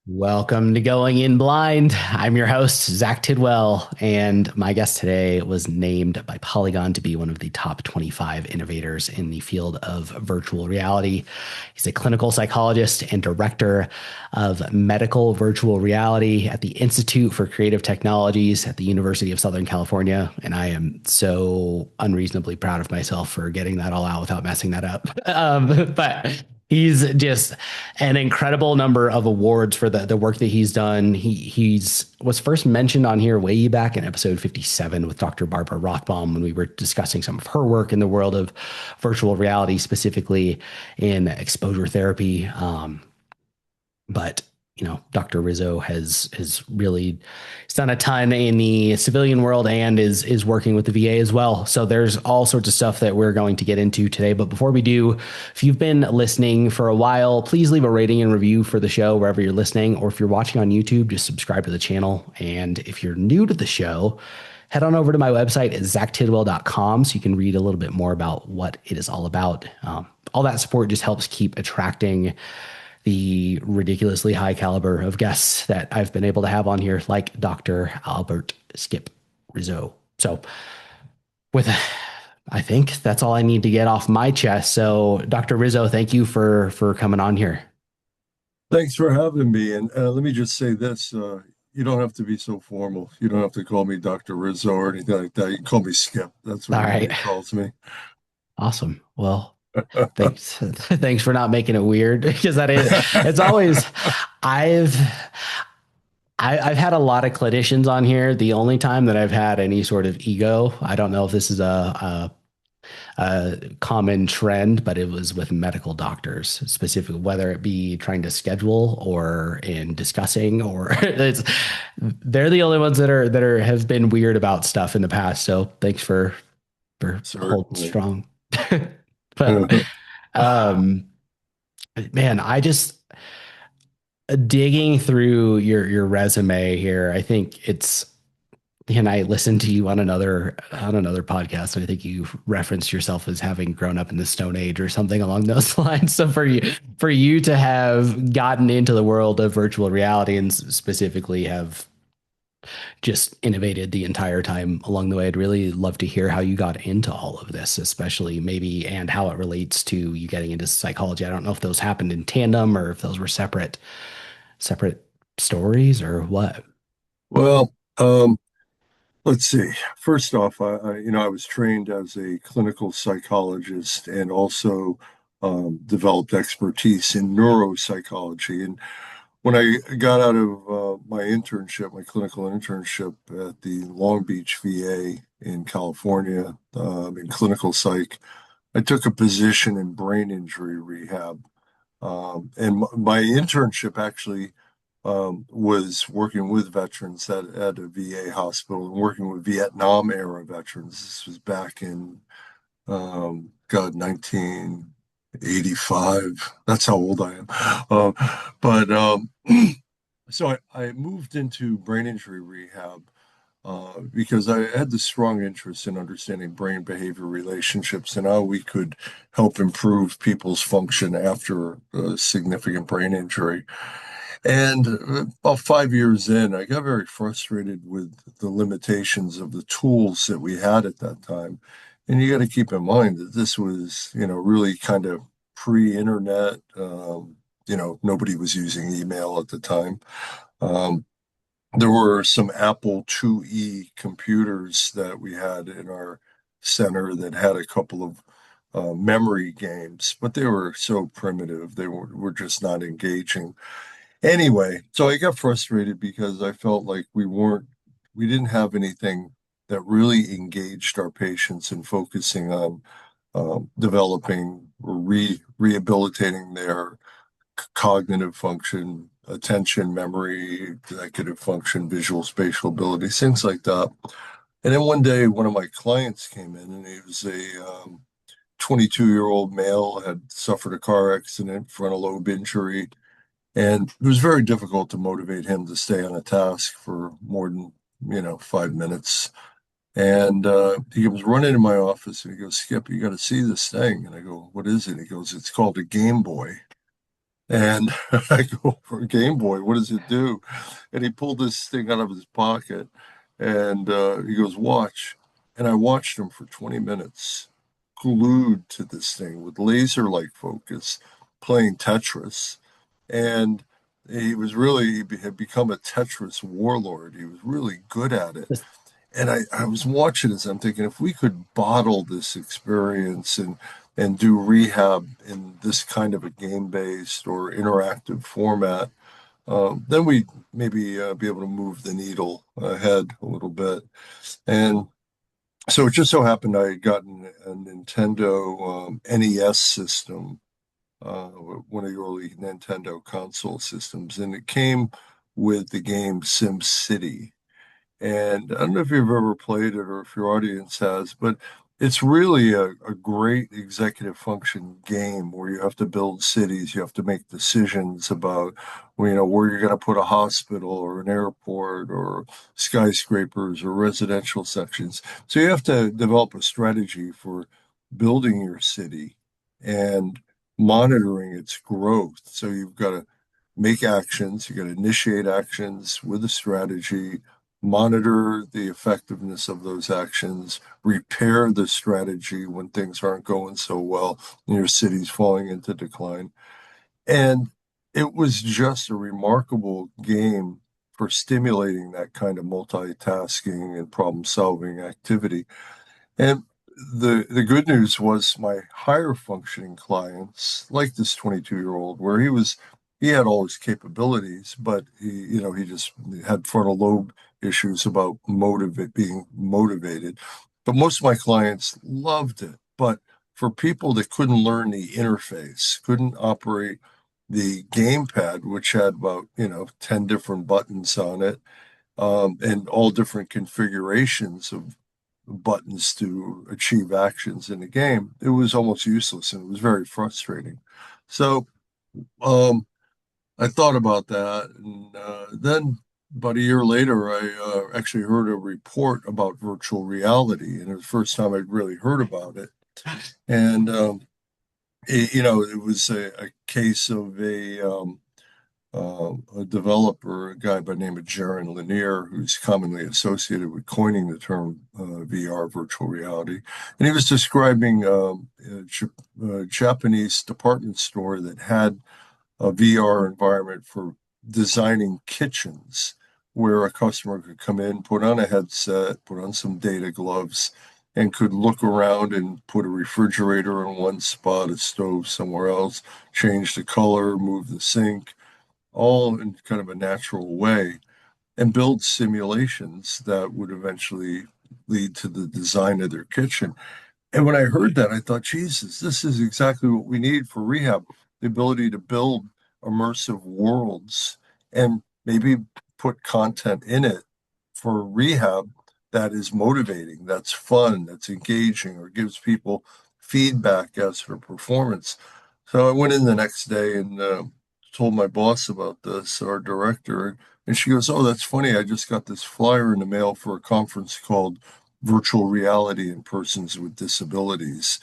Welcome to Going In Blind. I'm your host, Zach Tidwell, and my guest today was named by Polygon to be one of the top 25 innovators in the field of virtual reality. He's a clinical psychologist and director of medical virtual reality at the Institute for Creative Technologies at the University of Southern California. And I am so unreasonably proud of myself for getting that all out without messing that up. But he's just an incredible number of awards for the work that he's done. He's was first mentioned on here way back in episode 57 with Dr. Barbara Rothbaum when we were discussing some of her work in the world of virtual reality, specifically in exposure therapy. But Dr. Rizzo has really done a ton in the civilian world and is working with the VA as well. So there's all sorts of stuff that we're going to get into today. But before we do, if you've been listening for a while, please leave a rating and review for the show wherever you're listening. Or if you're watching on YouTube, just subscribe to the channel. And if you're new to the show, head on over to my website at zachtidwell.com so you can read a little bit more about what it is all about. All that support just helps keep attracting the ridiculously high caliber of guests that I've been able to have on here, like Dr. Albert Skip Rizzo. So, with I think that's all I need to get off my chest. So, Dr. Rizzo, thank you for coming on here. Thanks for having me. And let me just say this, you don't have to be so formal. You don't have to call me Dr. Rizzo or anything like that. You can call me Skip. That's what All right, everybody calls me. awesome. Well, thanks for not making it weird because that is it's always I've I've had a lot of clinicians on here. The only time that I've had any sort of ego, I don't know if this is a common trend, but it was with medical doctors, specifically, whether it be trying to schedule or in discussing, or they're the only ones that are have been weird about stuff in the past. So thanks for holding Certainly. strong. But um, man, I just digging through your resume here. I think it's and I listened to you on another podcast, and I think you referenced yourself as having grown up in the Stone Age or something along those lines. So for you to have gotten into the world of virtual reality and specifically have just innovated the entire time along the way, I'd really love to hear how you got into all of this, especially maybe and how it relates to you getting into psychology. I don't know if those happened in tandem or if those were separate stories or what. Well, let's see. First off, I was trained as a clinical psychologist and also developed expertise in neuropsychology. And when I got out of my internship, my clinical internship at the Long Beach VA in California, in clinical psych, I took a position in brain injury rehab. And my internship actually was working with veterans at a VA hospital and working with Vietnam era veterans. This was back in, God, 1985. That's how old I am. But So I moved into brain injury rehab because I had this strong interest in understanding brain behavior relationships and how we could help improve people's function after a significant brain injury. And about 5 years in, I got very frustrated with the limitations of the tools that we had at that time. And you got to keep in mind that this was, really kind of pre-internet. Nobody was using email at the time. Um, there were some Apple IIe computers that we had in our center that had a couple of memory games, but they were so primitive. They were just not engaging. Anyway, so I got frustrated because I felt like we didn't have anything that really engaged our patients in focusing on developing or rehabilitating their cognitive function, attention, memory, executive function, visual spatial abilities, things like that. And then one day, one of my clients came in, and he was a 22-year-old male, had suffered a car accident, frontal lobe injury, and it was very difficult to motivate him to stay on a task for more than, 5 minutes. And he comes running in my office and he goes, Skip, you got to see this thing. And I go, what is it? He goes, it's called a Game Boy. And I go for a Game Boy, what does it do? And he pulled this thing out of his pocket and he goes, watch. And I watched him for 20 minutes, glued to this thing with laser-like focus, playing Tetris. And he had become a Tetris warlord. He was really good at it. Just And I was watching this. I'm thinking, if we could bottle this experience and do rehab in this kind of a game-based or interactive format, then we maybe be able to move the needle ahead a little bit. And so it just so happened I had gotten a Nintendo NES system, one of the early Nintendo console systems, and it came with the game Sim City. And I don't know if you've ever played it or if your audience has, but it's really a great executive function game where you have to build cities, you have to make decisions about, well, where you're going to put a hospital or an airport or skyscrapers or residential sections. So you have to develop a strategy for building your city and monitoring its growth. So you've got to make actions, you got to initiate actions with a strategy, monitor the effectiveness of those actions, repair the strategy when things aren't going so well and your city's falling into decline. And it was just a remarkable game for stimulating that kind of multitasking and problem solving activity. And the good news was my higher functioning clients, like this 22-year-old, where he had all his capabilities, but he just had frontal lobe issues about being motivated. But most of my clients loved it. But for people that couldn't learn the interface, couldn't operate the gamepad, which had about, 10 different buttons on it, and all different configurations of buttons to achieve actions in the game, it was almost useless and it was very frustrating. So um, I thought about that. And then about a year later, I actually heard a report about virtual reality. And it was the first time I'd really heard about it. And, it was a case of a developer, a guy by the name of Jaron Lanier, who's commonly associated with coining the term VR, virtual reality. And he was describing a Japanese department store that had a VR environment for designing kitchens where a customer could come in, put on a headset, put on some data gloves, and could look around and put a refrigerator in one spot, a stove somewhere else, change the color, move the sink, all in kind of a natural way, and build simulations that would eventually lead to the design of their kitchen. And when I heard that, I thought, Jesus, this is exactly what we need for rehab, the ability to build immersive worlds and maybe put content in it for rehab that is motivating, that's fun, that's engaging, or gives people feedback as for performance. So I went in the next day and told my boss about this, our director, and she goes, "Oh, that's funny. I just got this flyer in the mail for a conference called Virtual Reality in Persons with Disabilities."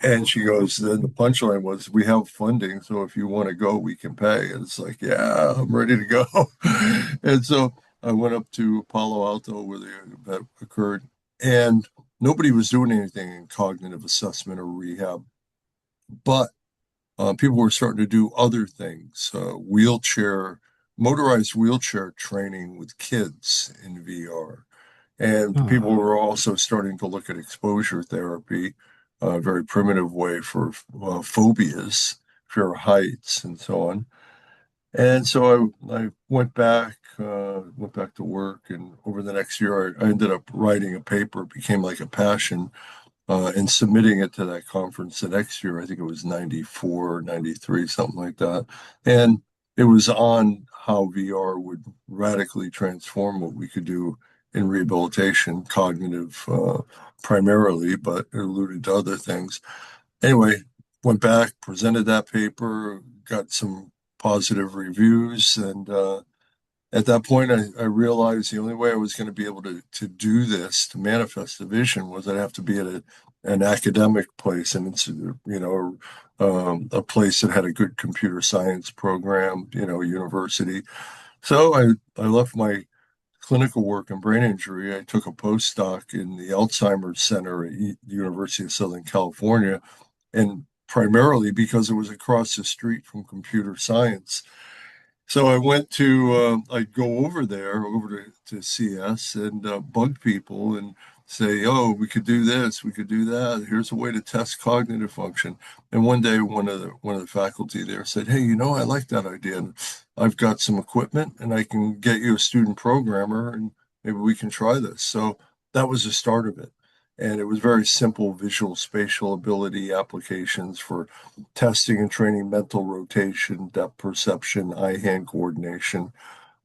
And she goes, then the punchline was, "We have funding, so if you want to go, we can pay." And it's like, yeah, I'm ready to go. And so I went up to Palo Alto where the event occurred, and nobody was doing anything in cognitive assessment or rehab, but people were starting to do other things, motorized wheelchair training with kids in VR. And people oh, were also starting to look at exposure therapy, a very primitive way for phobias, fear of heights, and so on. And so I went back to work, and over the next year, I ended up writing a paper. It became like a passion, and submitting it to that conference the next year. I think it was 94, 93, something like that. And it was on how VR would radically transform what we could do in rehabilitation, cognitive primarily, but it alluded to other things. Anyway, went back, presented that paper, got some positive reviews, and at that point, I realized the only way I was going to be able to do this, to manifest the vision, was I'd have to be at a an academic place, and it's a place that had a good computer science program, university. So I left my clinical work in brain injury. I took a postdoc in the Alzheimer's Center at the University of Southern California, and primarily because it was across the street from computer science. So I'd go over there, to CS and bug people and say, oh, we could do this, we could do that. Here's a way to test cognitive function. And one day, one of the faculty there said, hey, I like that idea. And I've got some equipment and I can get you a student programmer and maybe we can try this. So that was the start of it. And it was very simple visual spatial ability applications for testing and training mental rotation, depth perception, eye-hand coordination,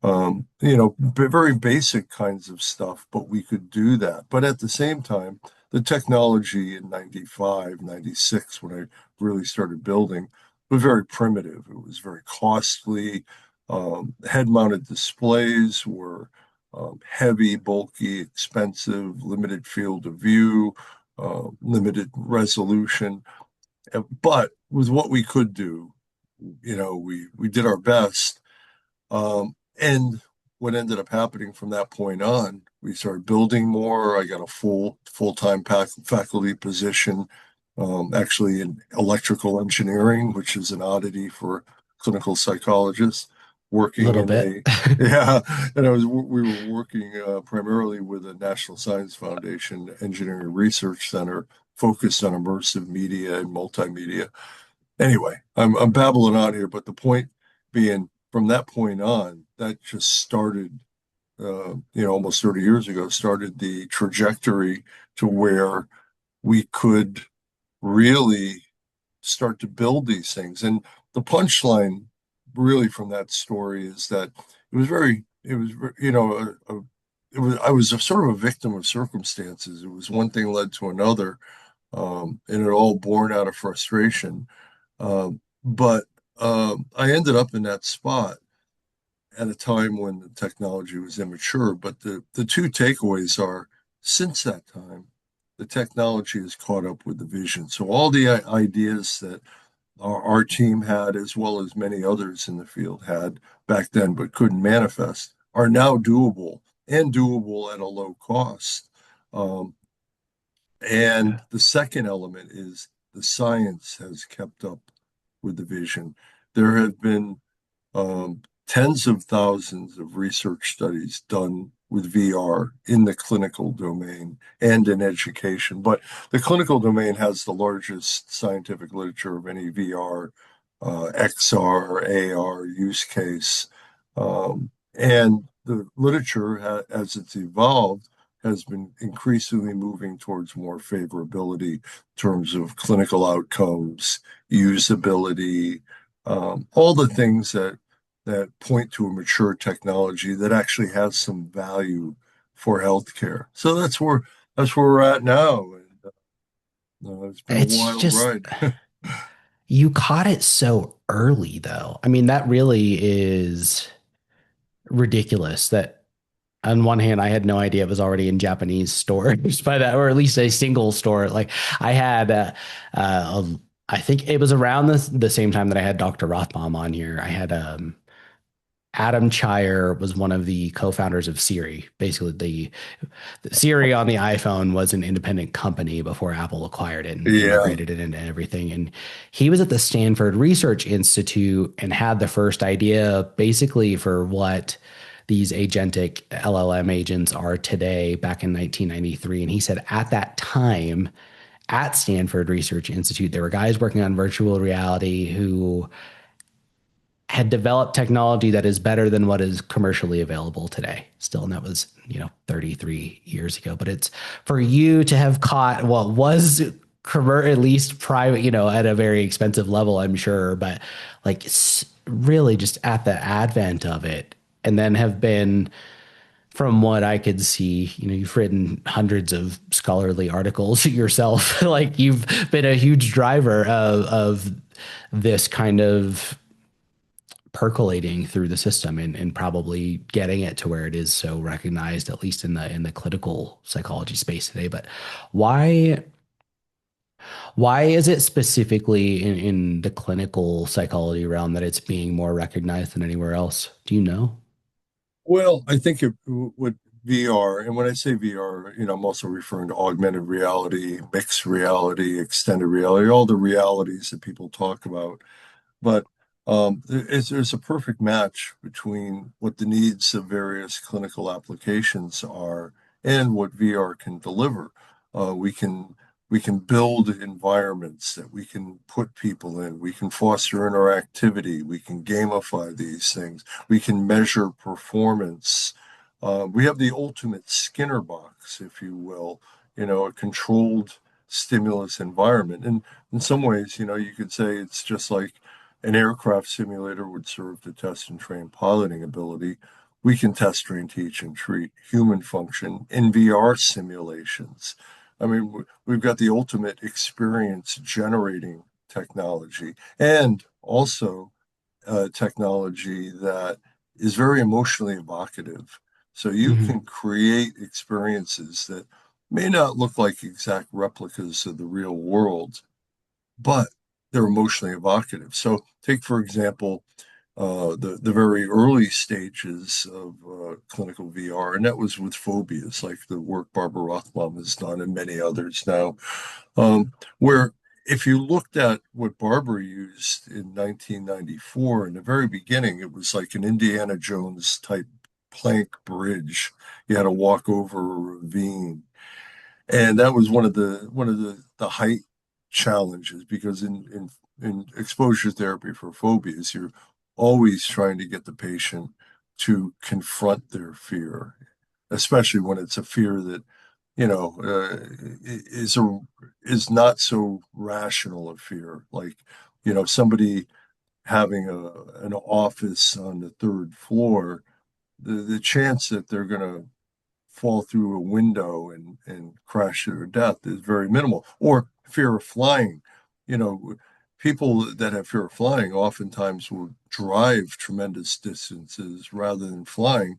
very basic kinds of stuff, but we could do that. But at the same time, the technology in 95, 96, when I really started building, was very primitive. It was very costly. Head-mounted displays were heavy, bulky, expensive, limited field of view, limited resolution. But with what we could do, we did our best. And what ended up happening from that point on, we started building more. I got a full-time faculty position, actually in electrical engineering, which is an oddity for clinical psychologists, A working little in bit. a yeah. And we were working primarily with a National Science Foundation Engineering Research Center focused on immersive media and multimedia. Anyway, I'm babbling on here, but the point being, from that point on, that just started, almost 30 years ago, started the trajectory to where we could really start to build these things. And the punchline, really, from that story is that it was, I was a sort of a victim of circumstances. It was one thing led to another, and it all born out of frustration. But I ended up in that spot at a time when the technology was immature. But the two takeaways are, since that time, the technology has caught up with the vision. So all the ideas that our team had, as well as many others in the field had back then, but couldn't manifest, are now doable and doable at a low cost. Um, and Yeah. the second element is the science has kept up with the vision. There have been tens of thousands of research studies done with VR in the clinical domain and in education. But the clinical domain has the largest scientific literature of any VR, XR, AR use case. And the literature, as it's evolved, has been increasingly moving towards more favorability in terms of clinical outcomes, usability, all the things that point to a mature technology that actually has some value for healthcare. So that's where we're at now, and it's been a It's wild just ride. you caught it so early, though. I mean, that really is ridiculous that on one hand, I had no idea it was already in Japanese stores by that, or at least a single store. Like I had, I think it was around the same time that I had Dr. Rothbaum on here. I had Adam Chire was one of the co-founders of Siri. Basically, the Siri on the iPhone was an independent company before Apple acquired it and Yeah, integrated it into everything. And he was at the Stanford Research Institute and had the first idea basically for what these agentic LLM agents are today back in 1993. And he said at that time, at Stanford Research Institute, there were guys working on virtual reality who had developed technology that is better than what is commercially available today still. And that was 33 years ago. But it's for you to have caught what was at least private, at a very expensive level, I'm sure, but like really just at the advent of it, and then have been, from what I could see, you've written hundreds of scholarly articles yourself. Like you've been a huge driver of this kind of percolating through the system, and probably getting it to where it is so recognized, at least in the clinical psychology space today. But why? Why is it specifically in the clinical psychology realm that it's being more recognized than anywhere else? Do you know? Well, I think with VR, and when I say VR, I'm also referring to augmented reality, mixed reality, extended reality, all the realities that people talk about. But there's a perfect match between what the needs of various clinical applications are and what VR can deliver. We can build environments that we can put people in. We can foster interactivity. We can gamify these things. We can measure performance. We have the ultimate Skinner box, if you will, a controlled stimulus environment. And in some ways, you could say it's just like an aircraft simulator would serve to test and train piloting ability. We can test, train, teach, and treat human function in VR simulations. I mean, we've got the ultimate experience generating technology and also technology that is very emotionally evocative. So you Hmm. can create experiences that may not look like exact replicas of the real world, but they're emotionally evocative. So take, for example, the very early stages of clinical VR, and that was with phobias, like the work Barbara Rothbaum has done and many others now, where if you looked at what Barbara used in 1994, in the very beginning, it was like an Indiana Jones type plank bridge. You had to walk over a ravine, and that was one of the height challenges because in exposure therapy for phobias, you're always trying to get the patient to confront their fear, especially when it's a fear that is not so rational a fear, like somebody having an office on the third floor. The chance that they're going to fall through a window and crash to their death is very minimal. Or fear of flying. You know, people that have fear of flying oftentimes will drive tremendous distances rather than flying,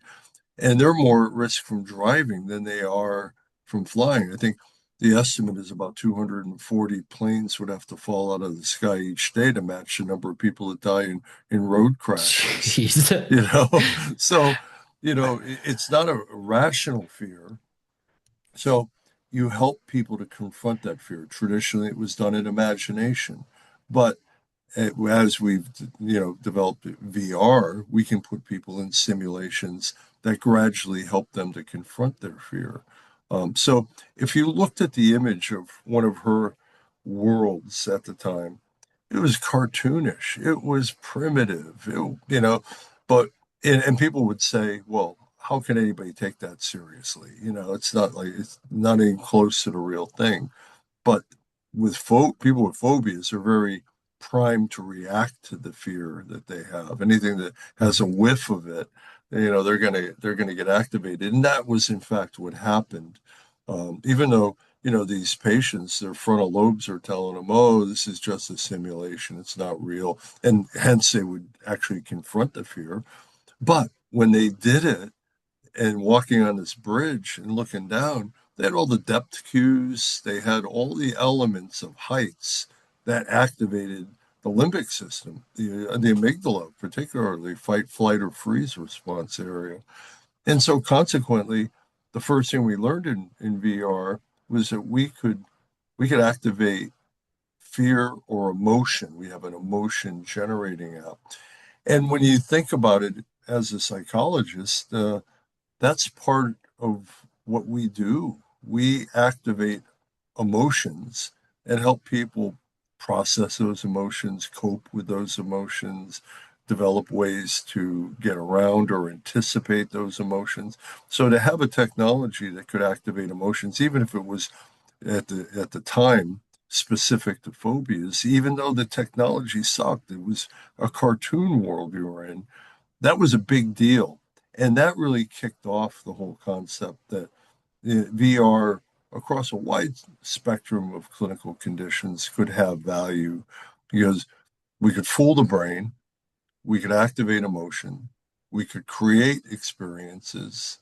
and they're more at risk from driving than they are from flying. I think the estimate is about 240 planes would have to fall out of the sky each day to match the number of people that die in road crashes. Jeez. You know, so it's not a rational fear. So you help people to confront that fear. Traditionally, it was done in imagination, but as we've developed VR, we can put people in simulations that gradually help them to confront their fear. So if you looked at the image of one of her worlds at the time, it was cartoonish. It was primitive. But and people would say, well, how can anybody take that seriously? It's not even close to the real thing. But with people with phobias are very primed to react to the fear that they have. Anything that has a whiff of it, they're gonna get activated. And that was in fact what happened. Even though these patients, their frontal lobes are telling them, "Oh, this is just a simulation; it's not real," and hence they would actually confront the fear. But when they did it, and walking on this bridge and looking down, they had all the depth cues, they had all the elements of heights that activated the limbic system, the amygdala, particularly fight, flight, or freeze response area. And so consequently, the first thing we learned in VR was that we could activate fear or emotion. We have an emotion generating app. And when you think about it as a psychologist, that's part of what we do. We activate emotions and help people process those emotions, cope with those emotions, develop ways to get around or anticipate those emotions. So to have a technology that could activate emotions, even if it was at the time specific to phobias, even though the technology sucked, it was a cartoon world we were in, that was a big deal. And that really kicked off the whole concept that VR across a wide spectrum of clinical conditions could have value because we could fool the brain, we could activate emotion, we could create experiences,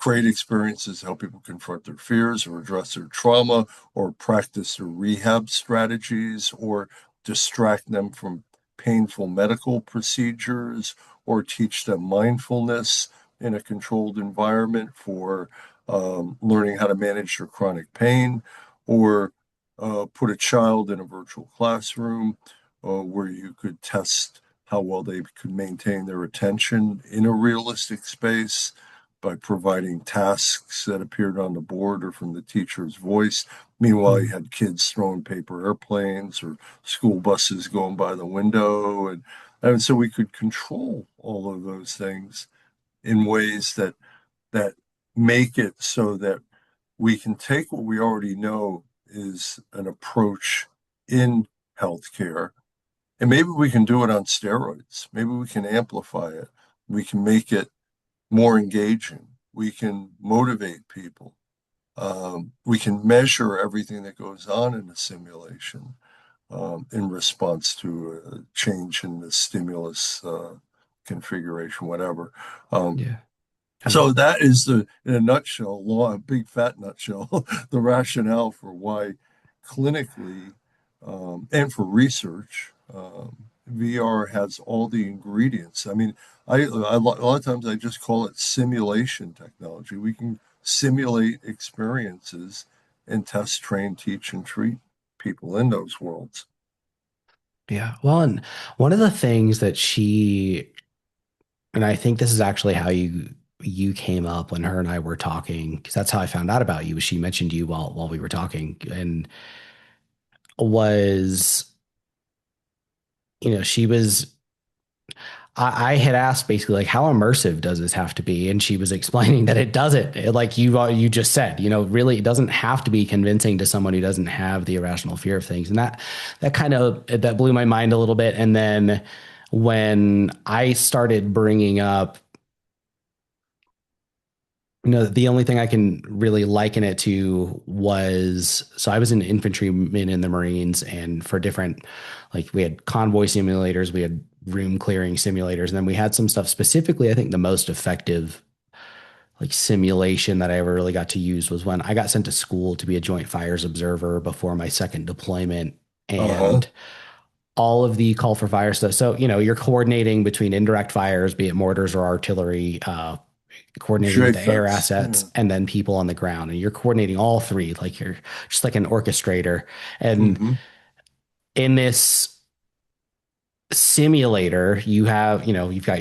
create experiences, help people confront their fears or address their trauma or practice their rehab strategies or distract them from painful medical procedures or teach them mindfulness in a controlled environment for learning how to manage their chronic pain, or put a child in a virtual classroom where you could test how well they could maintain their attention in a realistic space by providing tasks that appeared on the board or from the teacher's voice. Meanwhile, you Mm. had kids throwing paper airplanes or school buses going by the window. And so we could control all of those things in ways that make it so that we can take what we already know is an approach in healthcare, and maybe we can do it on steroids. Maybe we can amplify it. We can make it more engaging. We can motivate people. We can measure everything that goes on in the simulation in response to a change in the stimulus configuration, whatever. Um, Yeah. so And that is in a nutshell, long, big fat nutshell, the rationale for why clinically and for research, VR has all the ingredients. I mean, a lot of times I just call it simulation technology. We can simulate experiences and test, train, teach, and treat people in those worlds. yeah. Well, and one of the things that and I think this is actually how you came up when her and I were talking, because that's how I found out about you. Was she mentioned you while we were talking, and was she was I had asked basically like how immersive does this have to be, and she was explaining that it doesn't. Like you just said, really it doesn't have to be convincing to someone who doesn't have the irrational fear of things, and that kind of that blew my mind a little bit. And then when I started bringing up, the only thing I can really liken it to was, so I was an infantryman in the Marines, and for different, like we had convoy simulators, we had room clearing simulators, and then we had some stuff specifically. I think the most effective like simulation that I ever really got to use was when I got sent to school to be a joint fires observer before my second deployment. Uh-huh. And all of the call for fire stuff. So, you're coordinating between indirect fires, be it mortars or artillery, coordinating with the air JFETs, assets, yeah. and then people on the ground. And you're coordinating all three, like you're just like an orchestrator. And Hmm. in this simulator, you've got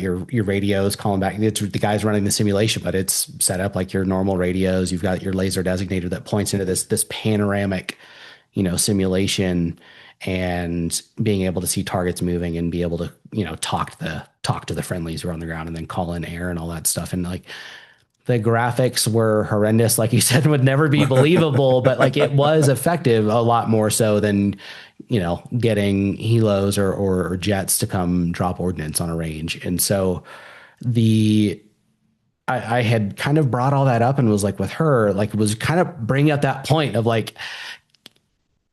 your radios calling back. It's the guys running the simulation, but it's set up like your normal radios. You've got your laser designator that points into this panoramic, simulation, and being able to see targets moving and be able to, talk to the friendlies who are on the ground and then call in air and all that stuff. And like the graphics were horrendous, like you said, would never be believable, but like it was effective a lot more so than, getting helos or jets to come drop ordnance on a range. And so the I had kind of brought all that up and was like with her, like was kind of bringing up that point of like,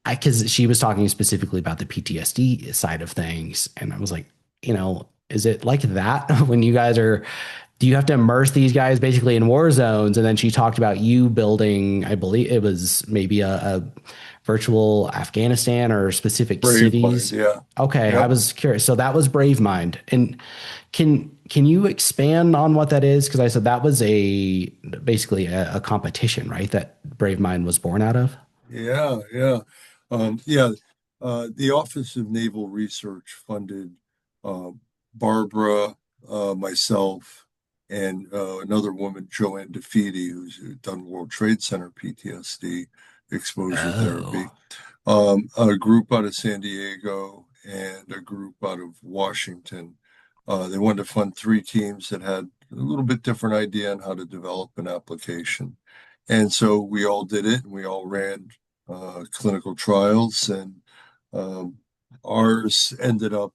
because she was talking specifically about the PTSD side of things. And I was like, is it like that when you guys are, do you have to immerse these guys basically in war zones? And then she talked about you building, I believe it was maybe a virtual Afghanistan or specific Brave mind, cities. yeah. Okay, I Yep. was curious. So that was Brave Mind. And can you expand on what that is? Because I said that was basically a competition, right? That Brave Mind was born out of. Yeah, yeah. Yeah, the Office of Naval Research funded uh, Barbara, myself, and another woman, Joanne DeFede, who's done World Trade Center PTSD exposure therapy, Oh. a group out of San Diego and a group out of Washington. They wanted to fund three teams that had a little bit different idea on how to develop an application. And so we all did it, and we all ran clinical trials, and um, ours ended up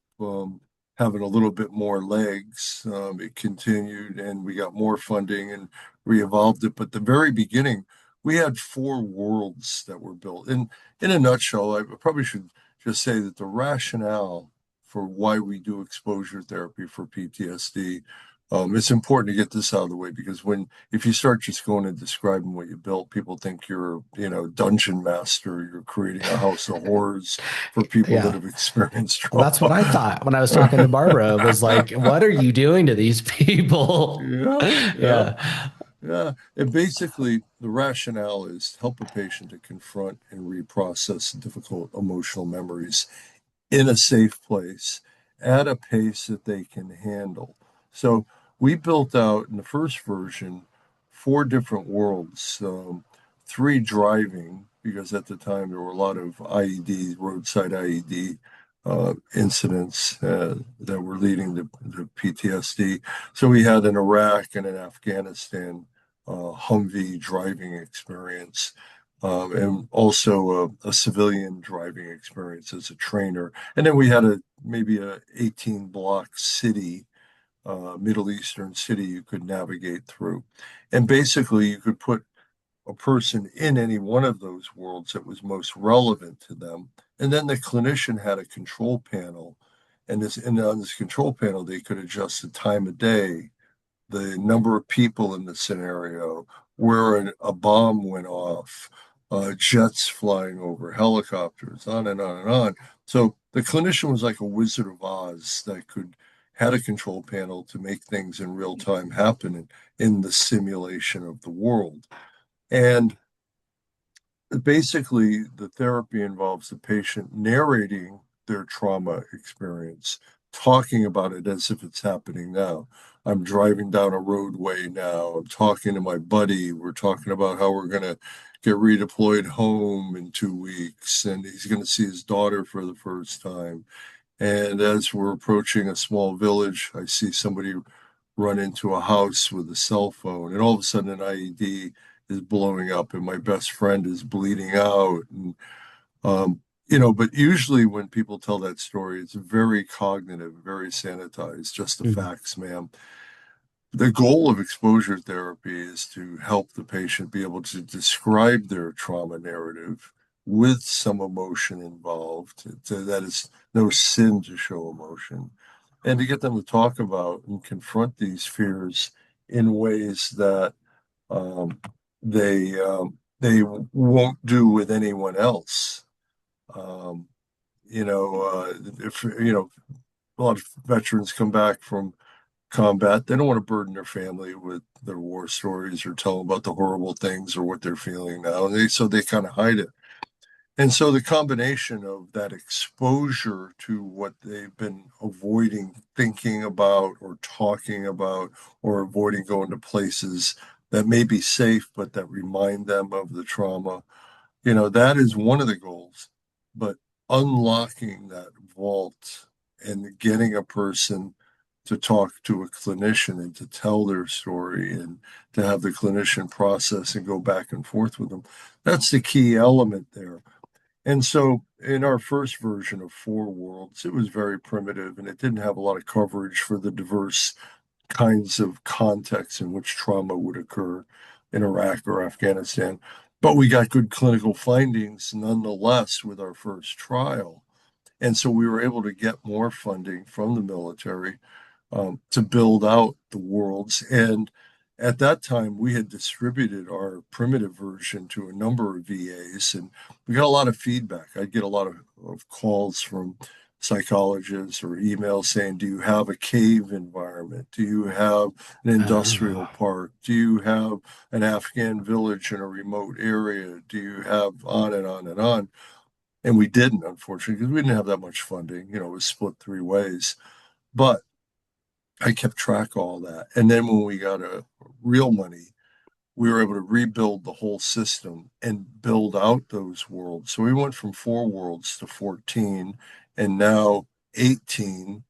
having a little bit more legs. It continued, and we got more funding and re-evolved it. But the very beginning, we had four worlds that were built. And in a nutshell, I probably should just say that the rationale for why we do exposure therapy for PTSD It's important to get this out of the way because if you start just going and describing what you built, people think you're, dungeon master. You're creating a house of horrors for people that Yeah. have experienced Well, that's what I trauma. thought when I was talking to Barbara. It was like, what are you doing to these people? Yeah, yeah, Yeah. yeah. And basically, the rationale is to help a patient to confront and reprocess difficult emotional memories in a safe place at a pace that they can handle. So we built out in the first version four different worlds, three driving, because at the time there were a lot of IED, roadside IED incidents that were leading to PTSD. So we had an Iraq and an Afghanistan Humvee driving experience and also a civilian driving experience as a trainer. And then we had maybe a 18 block city, Middle Eastern city you could navigate through. And basically you could put a person in any one of those worlds that was most relevant to them. And then the clinician had a control panel. And on this control panel, they could adjust the time of day, the number of people in the scenario, where a bomb went off, jets flying over, helicopters, on and on and on. So the clinician was like a Wizard of Oz that could had a control panel to make things in real time happen in the simulation of the world. And basically, the therapy involves the patient narrating their trauma experience, talking about it as if it's happening now. I'm driving down a roadway now. I'm talking to my buddy. We're talking about how we're going to get redeployed home in 2 weeks, and he's going to see his daughter for the first time. And as we're approaching a small village, I see somebody run into a house with a cell phone, and all of a sudden an IED is blowing up, and my best friend is bleeding out. And, but usually when people tell that story, it's very cognitive, very sanitized, just the Mhm. facts, ma'am. The goal of exposure therapy is to help the patient be able to describe their trauma narrative with some emotion involved, that it's no sin to show emotion, and to get them to talk about and confront these fears in ways that um, they won't do with anyone else. Um, if a lot of veterans come back from combat. They don't want to burden their family with their war stories or tell them about the horrible things or what they're feeling now. So they kind of hide it. And so the combination of that exposure to what they've been avoiding thinking about or talking about or avoiding going to places that may be safe but that remind them of the trauma, that is one of the goals. But unlocking that vault and getting a person to talk to a clinician and to tell their story and to have the clinician process and go back and forth with them, that's the key element there. And so in our first version of Four Worlds, it was very primitive and it didn't have a lot of coverage for the diverse kinds of contexts in which trauma would occur in Iraq or Afghanistan. But we got good clinical findings nonetheless with our first trial. And so we were able to get more funding from the military to build out the worlds. And at that time, we had distributed our primitive version to a number of VAs, and we got a lot of feedback. I'd get a lot of calls from psychologists or emails saying, do you have a cave environment? Do you have an industrial Uh, park? Do you have an Afghan village in a remote area? Do you have on and on and on? And we didn't, unfortunately, because we didn't have that much funding. It was split three ways. But I kept track of all that. And then when we got a real money, we were able to rebuild the whole system and build out those worlds. So we went from four worlds to 14 and now 18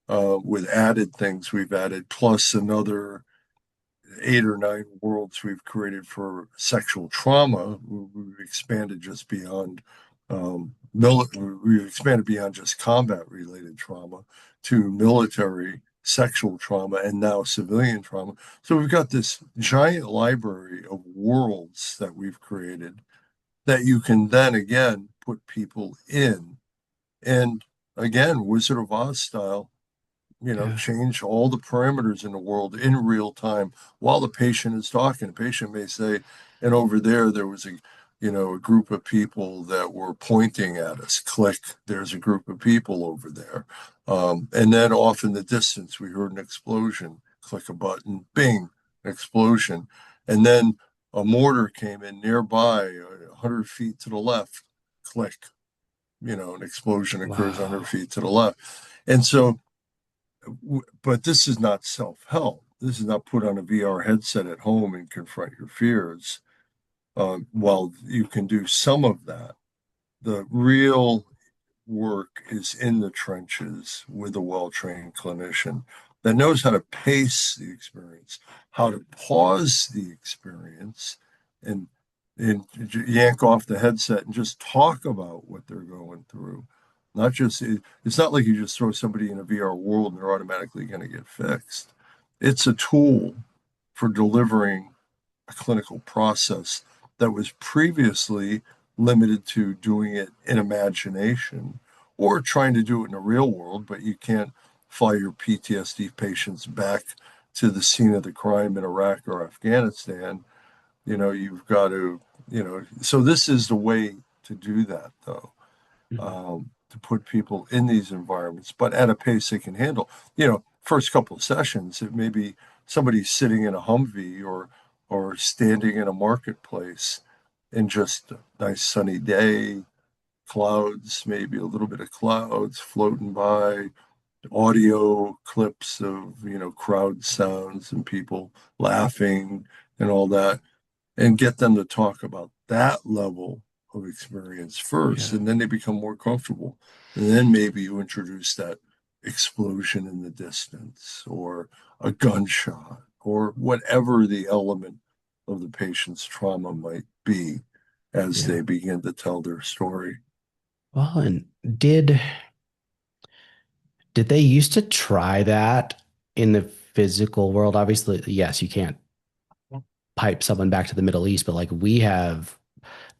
with added things we've added, plus another 8 or 9 worlds we've created for sexual trauma. We've expanded just beyond we've expanded beyond just combat related trauma to military sexual trauma and now civilian trauma. So we've got this giant library of worlds that we've created that you can then again put people in. And again, Wizard of Oz style, Yeah. change all the parameters in the world in real time while the patient is talking. The patient may say, and over there was a group of people that were pointing at us. Click, there's a group of people over there. And then off in the distance, we heard an explosion. Click a button, bing, explosion. And then a mortar came in nearby, 100 feet to the left. Click, an explosion occurs 100 Wow. feet to the left. And so, but this is not self-help. This is not put on a VR headset at home and confront your fears. While you can do some of that, the real work is in the trenches with a well-trained clinician that knows how to pace the experience, how to pause the experience, and and yank off the headset and just talk about what they're going through. Not just it's not like you just throw somebody in a VR world and they're automatically going to get fixed. It's a tool for delivering a clinical process that was previously limited to doing it in imagination or trying to do it in the real world, but you can't fly your PTSD patients back to the scene of the crime in Iraq or Afghanistan. You've got to, so this is the way to do that, though, Mhm. to put people in these environments, but at a pace they can handle. First couple of sessions, it may be somebody sitting in a Humvee or standing in a marketplace in just a nice sunny day, clouds, maybe a little bit of clouds floating by, audio clips of, crowd sounds and people laughing and all that, and get them to talk about that level of experience first, Yeah. and then they become more comfortable. And then maybe you introduce that explosion in the distance or a gunshot or whatever the element of the patient's trauma might be as Yeah. they begin to tell their story. Well, and did they used to try that in the physical world? Obviously, yes, you can't pipe someone back to the Middle East, but like we have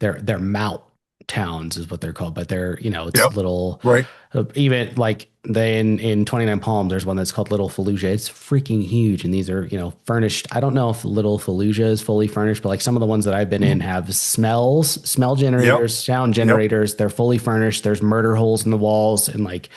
their mount towns is what they're called, but it's Yep. little Right. even like they in 29 Palms, there's one that's called Little Fallujah. It's freaking huge. And these are, furnished. I don't know if Little Fallujah is fully furnished, but like some of the ones that I've been in have smell Yep. generators, sound Yep. generators. They're fully furnished. There's murder holes in the walls and like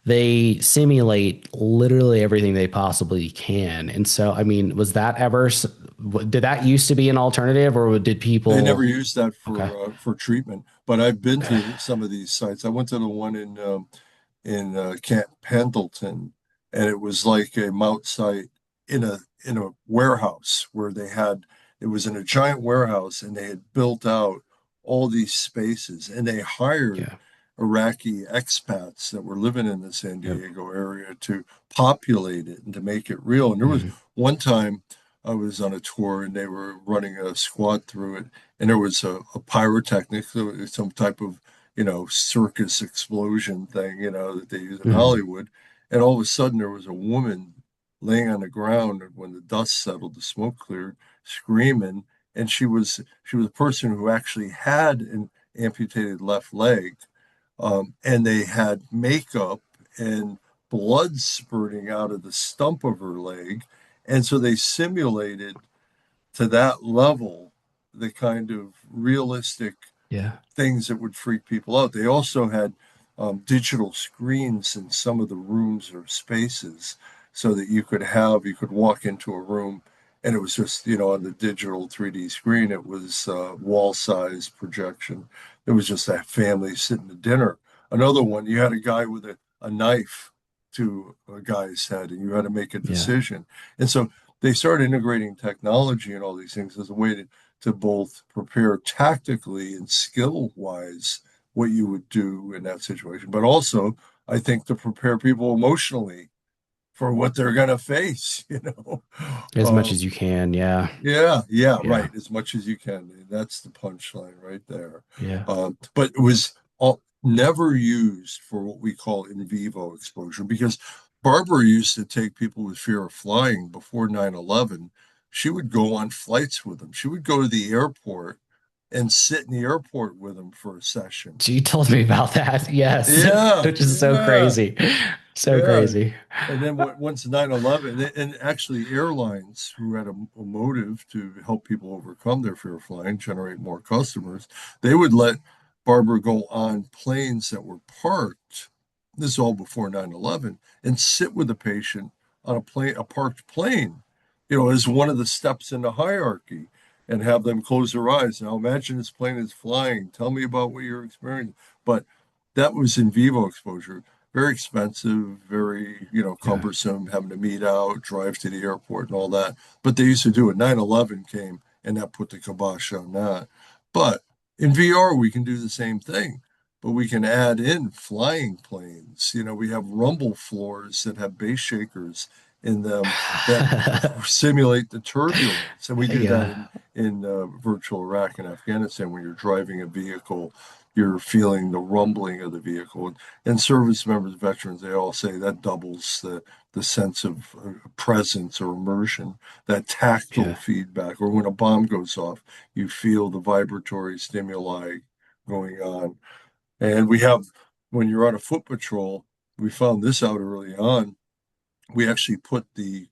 they simulate literally everything they possibly can. And so, I mean, was that ever, did that used to be an alternative or did They never people, use that okay. for treatment, but I've been Okay. to some of these sites. I went to the one in Camp Pendleton, and it was like a mount site in a warehouse where it was in a giant warehouse, and they had built out all these spaces, and they hired Yeah. Iraqi expats that were living in the San Yep. Diego area to populate it and to make it real. And there was Mhm. one time I was on a tour, and they were running a squad through it, and there was a pyrotechnic, so some type of circus explosion thing, that they use in Mhm. Hollywood. And all of a sudden, there was a woman laying on the ground when the dust settled, the smoke cleared, screaming. And she was a person who actually had an amputated left leg, and they had makeup and blood spurting out of the stump of her leg. And so they simulated to that level the kind of realistic Yeah. things that would freak people out. They also had digital screens in some of the rooms or spaces so that you could walk into a room and it was just, on the digital 3D screen, it was wall size projection. It was just that family sitting at dinner. Another one, you had a guy with a knife to a guy's head and you had to make a Yeah. decision. And so they started integrating technology and all these things as a way to both prepare tactically and skill wise what you would do in that situation, but also I think to prepare people emotionally for what they're going to face, As much Um, as you can. Yeah. yeah, yeah, Yeah. right. As much as you can. That's the punchline right there. Yeah. But it was never used for what we call in vivo exposure because Barbara used to take people with fear of flying before 9/11. She would go on flights with them. She would go to the airport and sit in the airport with them for a session. So you told me about that. Yes. Yeah, Which is so yeah, crazy. So yeah. crazy. And then once 9/11, and actually airlines who had a motive to help people overcome their fear of flying, generate more customers, they would let Barbara go on planes that were parked. This is all before 9/11, and sit with the patient on a parked plane, as one of the steps in the hierarchy, and have them close their eyes. Now imagine this plane is flying. Tell me about what you're experiencing. But that was in vivo exposure, very expensive, very, Yeah. cumbersome, having to meet out, drive to the airport and all that. But they used to do it. 9/11 came and that put the kibosh on that. But in VR, we can do the same thing, but we can add in flying planes. We have rumble floors that have base shakers in them that simulate the turbulence. And we do that Yeah. in virtual Iraq and Afghanistan. When you're driving a vehicle, you're feeling the rumbling of the vehicle. And service members, veterans, they all say that doubles the sense of presence or immersion, that tactile Yeah. feedback. Or when a bomb goes off, you feel the vibratory stimuli going on. And when you're on a foot patrol, we found this out early on. We actually put the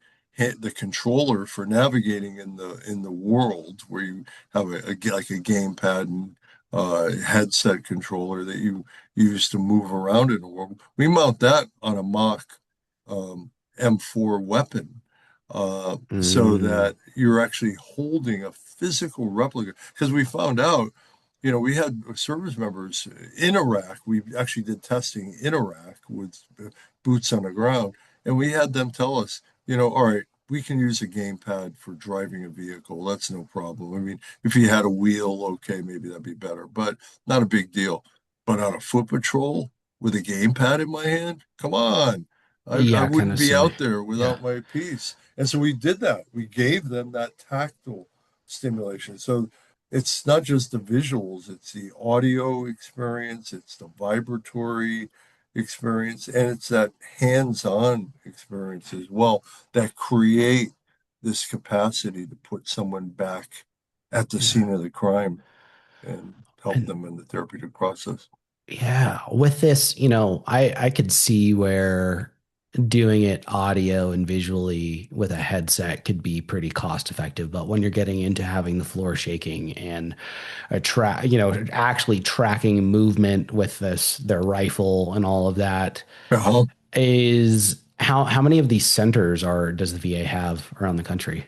controller for navigating in the world, where you have like a gamepad and headset controller that you use to move around in the world. We mount that on a mock M4 weapon, so Mm, that you're actually holding a physical replica. Because we found out, we had service members in Iraq. We actually did testing in Iraq with boots on the ground, and we had them tell us, all right, we can use a gamepad for driving a vehicle. That's no problem. I mean, if you had a wheel, okay, maybe that'd be better, but not a big deal. But on a foot patrol with a gamepad in my hand, come on. I yeah, kind wouldn't of be silly. out there Yeah. without my piece. And so we did that. We gave them that tactile stimulation. So it's not just the visuals, it's the audio experience, it's the vibratory experience, and it's that hands-on experience as well that create this capacity to put someone back at the Yeah. scene of the crime and help And them in the therapeutic process. yeah, with this, I could see where doing it audio and visually with a headset could be pretty cost effective. But when you're getting into having the floor shaking and actually tracking movement with their rifle and all of that, Uh-huh. is how many of these centers does the VA have around the country?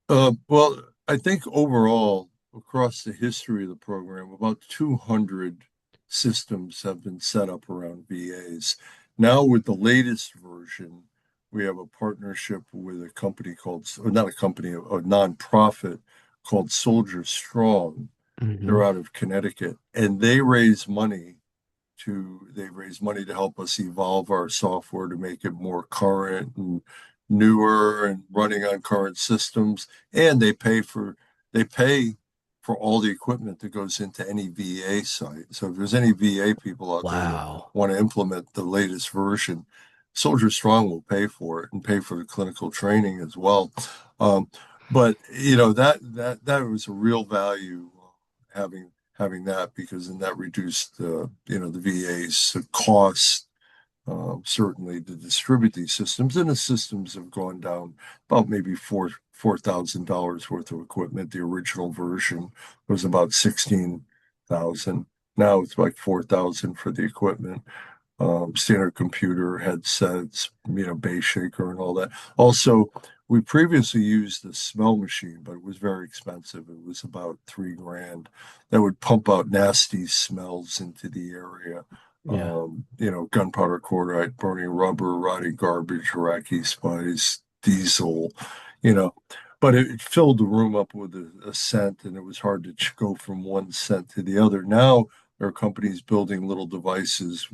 Well, I think overall, across the history of the program, about 200 systems have been set up around VAs. Now, with the latest version, we have a partnership with a company called, or not a company, a nonprofit called Soldier Strong. They're Hmm. out of Connecticut, and they raise money to help us evolve our software to make it more current and newer and running on current systems. And they pay for all the equipment that goes into any VA site. So if there's any VA people out there that Wow. want to implement the latest version, Soldier Strong will pay for it and pay for the clinical training as well. Um, but that was a real value, having that, because then that reduced the VA's cost, certainly, to distribute these systems. And the systems have gone down about maybe $4,000 worth of equipment. The original version was about 16,000. Now it's like 4,000 for the equipment, standard computer, headsets, base shaker and all that. Also, we previously used the smell machine, but it was very expensive. It was about 3 grand. That would pump out nasty smells into the area. Yeah. Gunpowder, cordite, burning rubber, rotting garbage, Iraqi spice, diesel, you know. But it filled the room up with a scent, and it was hard to go from one scent to the other. Now there are companies building little devices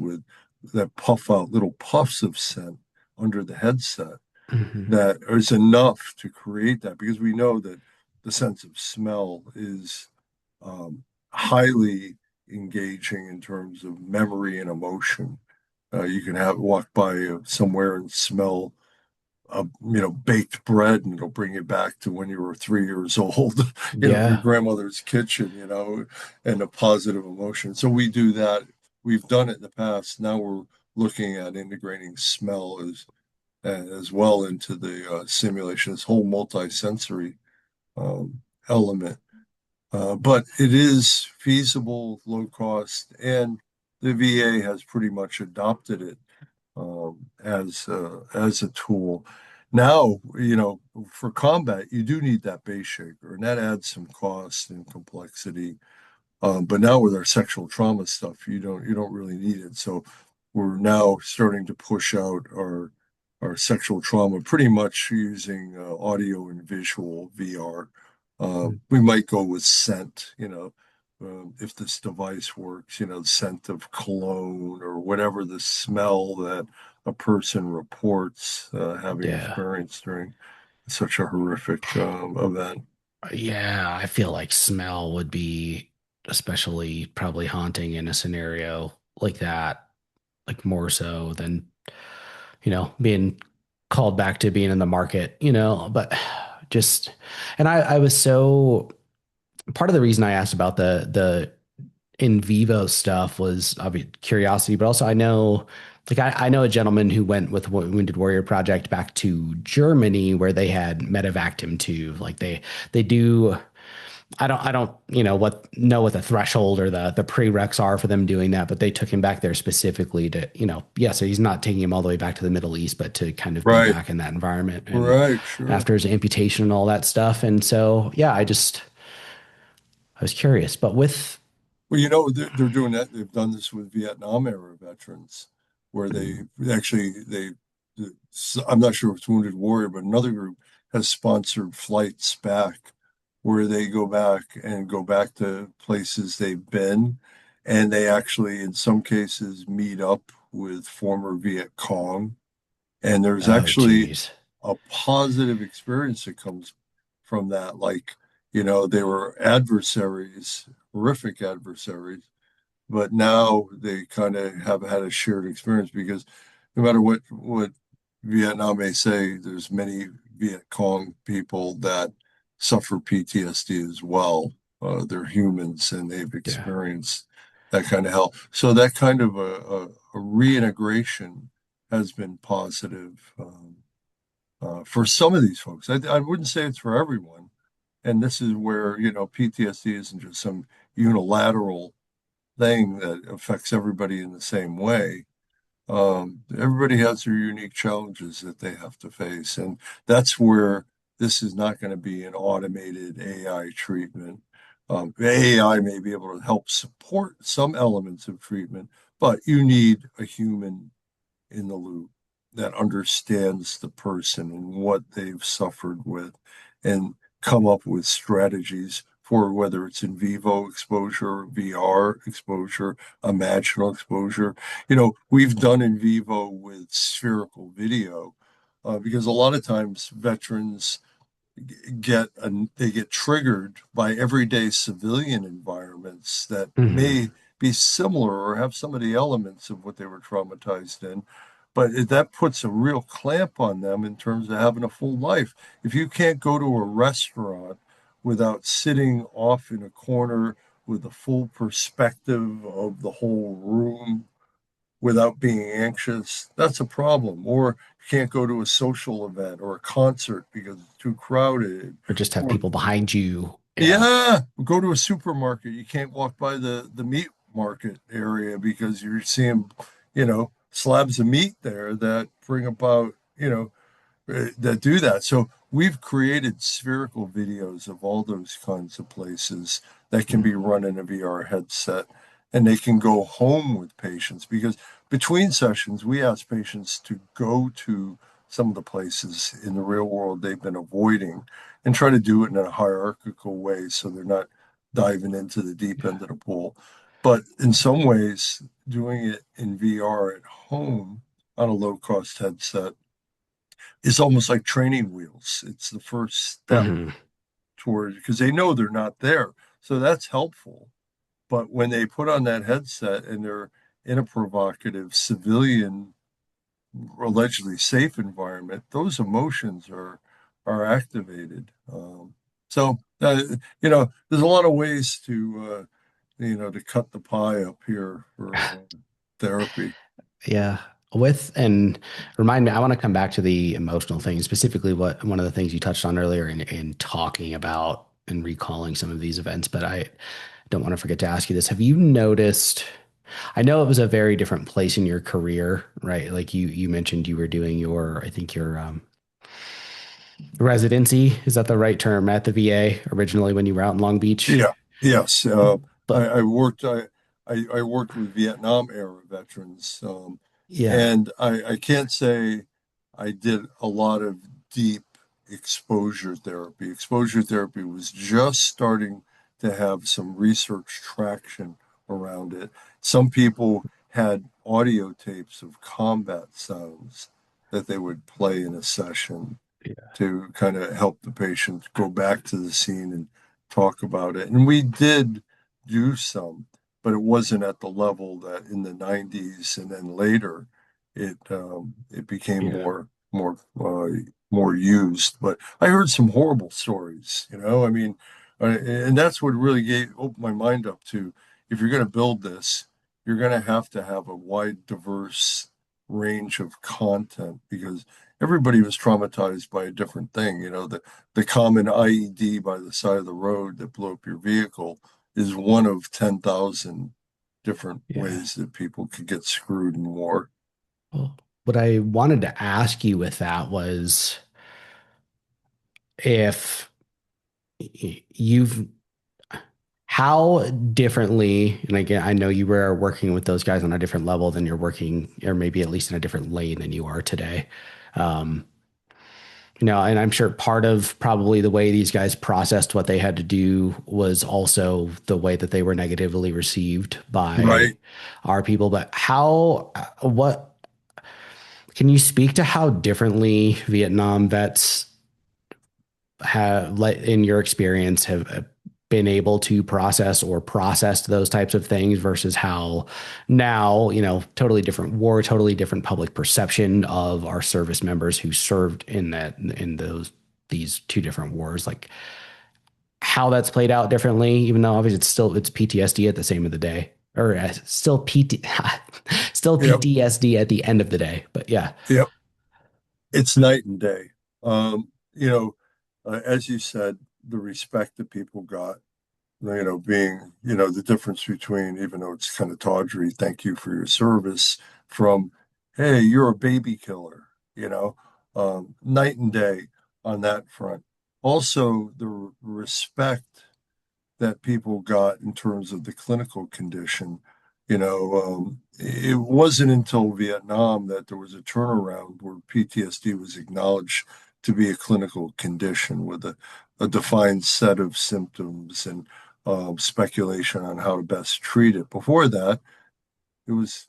that puff out little puffs of scent under the headset Hmm. that is enough to create that, because we know that the sense of smell is highly engaging in terms of memory and emotion. You can walk by somewhere and smell baked bread, and it'll bring you back to when you were 3 years old, your Yeah. grandmother's kitchen, and a positive emotion. So we do that. We've done it in the past. Now we're looking at integrating smell as well into the simulation, this whole multi-sensory element. But it is feasible, low cost, and the VA has pretty much adopted it as a tool. Now, for combat, you do need that base shaker, and that adds some cost and complexity. But now with our sexual trauma stuff, you don't really need it. So we're now starting to push out our sexual trauma pretty much using audio and visual VR. We might go with scent, if this device works, scent of cologne or whatever the smell that a person reports having Yeah. experienced during such a horrific event. Yeah, I feel like smell would be especially probably haunting in a scenario like that, like more so than, being called back to being in the market, but just, and I was so, part of the reason I asked about the in vivo stuff was obvious curiosity, but also I know, like I know a gentleman who went with Wounded Warrior Project back to Germany where they had medevaced him to, like they do. I don't know what the threshold or the prereqs are for them doing that, but they took him back there specifically to, yeah, so he's not taking him all the way back to the Middle East, but to kind of be Right, back in that environment and right, sure. after his amputation and all that stuff. And so, yeah, I was curious, but with, Well, they're doing that. They've done this with Vietnam era veterans, where I'm not sure if it's Wounded Warrior, but another group has sponsored flights back, where they go back to places they've been, and they actually, in some cases, meet up with former Viet Cong, and there's oh, actually geez. a positive experience that comes from that. Like, they were adversaries, horrific adversaries, but now they kind of have had a shared experience because no matter what Vietnam may say, there's many Viet Cong people that suffer PTSD as well. They're humans and they've Yeah. experienced that kind of hell. So that kind of a reintegration has been positive for some of these folks. I wouldn't say it's for everyone. And this is where, PTSD isn't just some unilateral thing that affects everybody in the same way. Everybody has their unique challenges that they have to face. And that's where this is not going to be an automated AI treatment. AI may be able to help support some elements of treatment, but you need a human in the loop that understands the person and what they've suffered with and come up with strategies for whether it's in vivo exposure, VR exposure, imaginal exposure. We've done in vivo with spherical video because a lot of times veterans they get triggered by everyday civilian environments that Hmm. may be similar or have some of the elements of what they were traumatized in. But that puts a real clamp on them in terms of having a full life. If you can't go to a restaurant without sitting off in a corner with a full perspective of the whole room without being anxious, that's a problem. Or you can't go to a social event or a concert because it's too crowded. Or just have Or people behind you. Yeah. yeah, go to a supermarket. You can't walk by the meat market area because you're seeing, slabs of meat there that bring about, that do that. So we've created spherical videos of all those kinds of places that can be run in a VR headset and they can go home with patients because between sessions, we ask patients to go to some of the places in the real world they've been avoiding and try to do it in a hierarchical way so they're not diving into the deep Yeah. end of the pool. But in some ways, doing it in VR at home on a low cost headset is almost like training wheels. It's the first step Hmm. toward because they know they're not there. So that's helpful. But when they put on that headset and they're in a provocative civilian allegedly safe environment, those emotions are activated. So there's a lot of ways to cut the pie up here for therapy. Yeah. And remind me, I want to come back to the emotional thing, specifically what one of the things you touched on earlier in talking about and recalling some of these events, but I don't want to forget to ask you this. Have you noticed, I know it was a very different place in your career, right? Like you mentioned you were doing I think your residency, is that the right term, at the VA originally when you were out in Long Beach? Yeah, yes. But I worked with Vietnam era veterans, yeah, and I can't say I did a lot of deep exposure therapy. Exposure therapy was just starting to have some research traction around it. Some people had audio tapes of combat sounds that they would play in a session yeah, to kind of help the patient go back to the scene and talk about it. And we did do some, but it wasn't at the level that in the 90s and then later it became yeah. more used. But I heard some horrible stories, I mean, and that's what really opened my mind up to if you're going to build this, you're going to have a wide, diverse range of content because everybody was traumatized by a different thing. The common IED by the side of the road that blew up your vehicle is one of 10,000 different Yeah. ways that people could get screwed in war. Well, what I wanted to ask you with that was if you've how differently, and again, I know you were working with those guys on a different level than you're working, or maybe at least in a different lane than you are today. Um, and I'm sure part of probably the way these guys processed what they had to do was also the way that they were negatively received by Right. our people. But what can you speak to how differently Vietnam vets have, in your experience, have been able to process or processed those types of things versus how now, totally different war, totally different public perception of our service members who served in these two different wars, like how that's played out differently, even though obviously it's PTSD at the same of the day, or still still Yep. PTSD at the end of the day. But yeah, Yep. It's night and day. As you said, the respect that people got, being, the difference between, even though it's kind of tawdry, thank you for your service, from, hey, you're a baby killer, night and day on that front. Also, the respect that people got in terms of the clinical condition. It wasn't until Vietnam that there was a turnaround where PTSD was acknowledged to be a clinical condition with a defined set of symptoms and speculation on how to best treat it. Before that, it was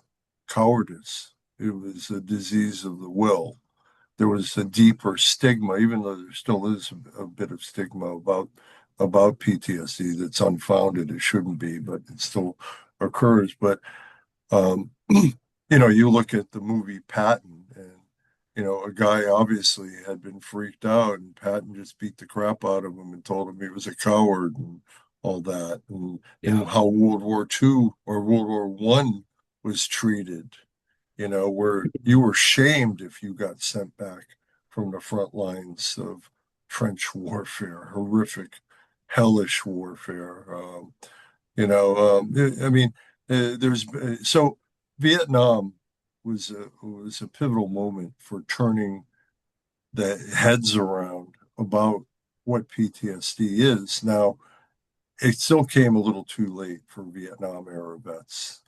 cowardice. It was a disease of the will. There was a deeper stigma, even though there still is a bit of stigma about PTSD that's unfounded. It shouldn't be, but it still occurs. But you look at the movie Patton, and a guy obviously had been freaked out, and Patton just beat the crap out of him and told him he was a coward and all that, yeah, and how World War II or World War One was treated, where you were shamed if you got sent back from the front lines of trench warfare, horrific, hellish warfare. I mean, there's so Vietnam was a pivotal moment for turning the heads around about what PTSD is. Now, it still came a little too late for Vietnam era vets.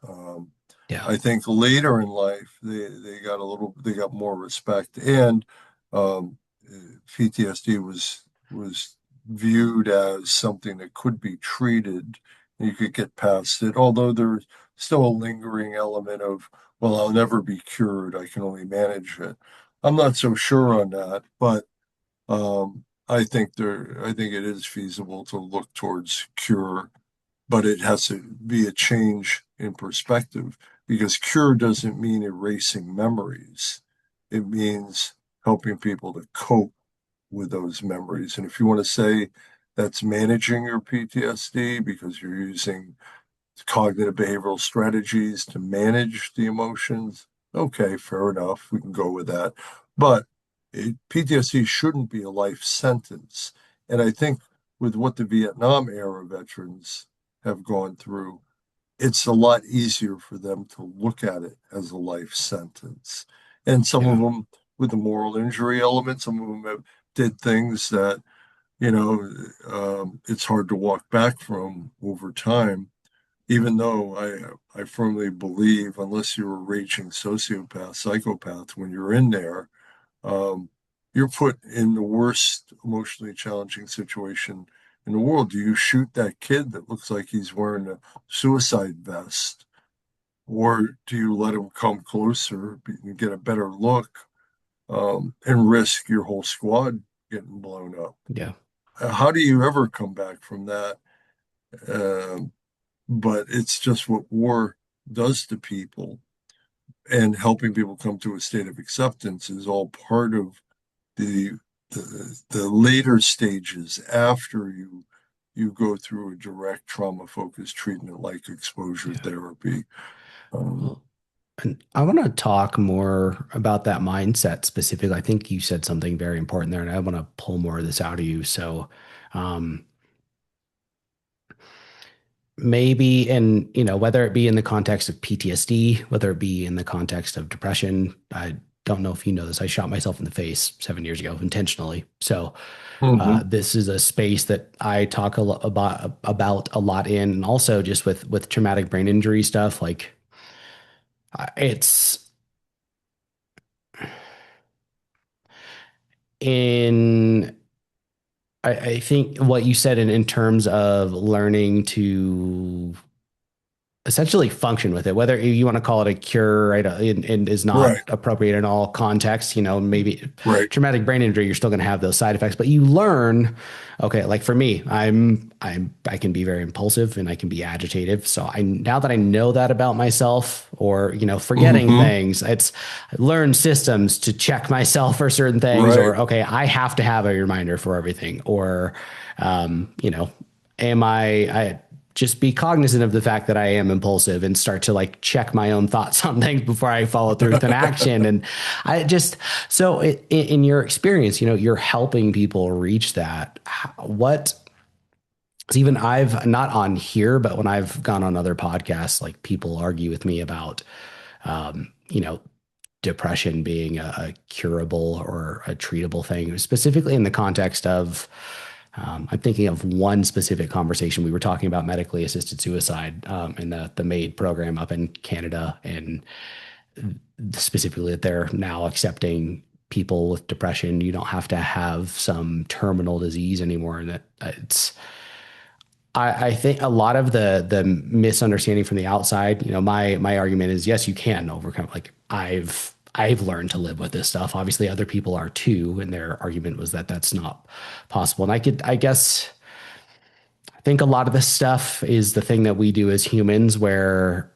yeah, I think later in life they got more respect, and um, PTSD was viewed as something that could be treated. You could get past it, although there's still a lingering element of, well, I'll never be cured. I can only manage it. I'm not so sure on that, but I think it is feasible to look towards cure, but it has to be a change in perspective because cure doesn't mean erasing memories. It means helping people to cope with those memories. And if you want to say that's managing your PTSD because you're using cognitive behavioral strategies to manage the emotions, okay, fair enough. We can go with that. But PTSD shouldn't be a life sentence. And I think with what the Vietnam era veterans have gone through, it's a lot easier for them to look at it as a life sentence. And some of Yeah. them with the moral injury element, some of them have did things that, it's hard to walk back from over time, even though I firmly believe, unless you're a raging sociopath, psychopath, when you're in there, um, you're put in the worst emotionally challenging situation in the world. Do you shoot that kid that looks like he's wearing a suicide vest? Or do you let him come closer and get a better look, and risk your whole squad getting blown up? Yeah. How do you ever come back from that? Um, but it's just what war does to people, and helping people come to a state of acceptance is all part of the the later stages after you go through a direct trauma focused treatment like exposure Yeah. therapy. Um, Well, and I want to talk more about that mindset specifically. I think you said something very important there, and I want to pull more of this out of you. So, um, maybe, and whether it be in the context of PTSD, whether it be in the context of depression, I don't know if you know this. I shot myself in the face 7 years ago intentionally. So, mhm. this is a space that I talk a lot about a lot in, and also just with traumatic brain injury stuff. Like, it's in I think what you said in terms of learning to essentially function with it, whether you want to call it a cure, right, and is not Right, appropriate in all contexts. Maybe right, traumatic brain injury, you're still going to have those side effects, but you learn. Okay, like for me, I can be very impulsive and I can be agitative. So now that I know that about myself, or forgetting hmm, things, I learned systems to check myself for certain things, right, or okay, I have to have a reminder for everything, or um, you know, am I just be cognizant of the fact that I am impulsive and start to like check my own thoughts on things before I follow through with an action. And I just, so in your experience, you're helping people reach that. What, 'cause even I've not on here, but when I've gone on other podcasts, like people argue with me about, um, you know, depression being a curable or a treatable thing, specifically in the context of, I'm thinking of one specific conversation. We were talking about medically assisted suicide in the MAID program up in Canada, and specifically that they're now accepting people with depression. You don't have to have some terminal disease anymore, and that it's. I think a lot of the misunderstanding from the outside, my argument is yes, you can overcome. Like I've learned to live with this stuff. Obviously, other people are too, and their argument was that that's not possible. And I guess, I think a lot of this stuff is the thing that we do as humans, where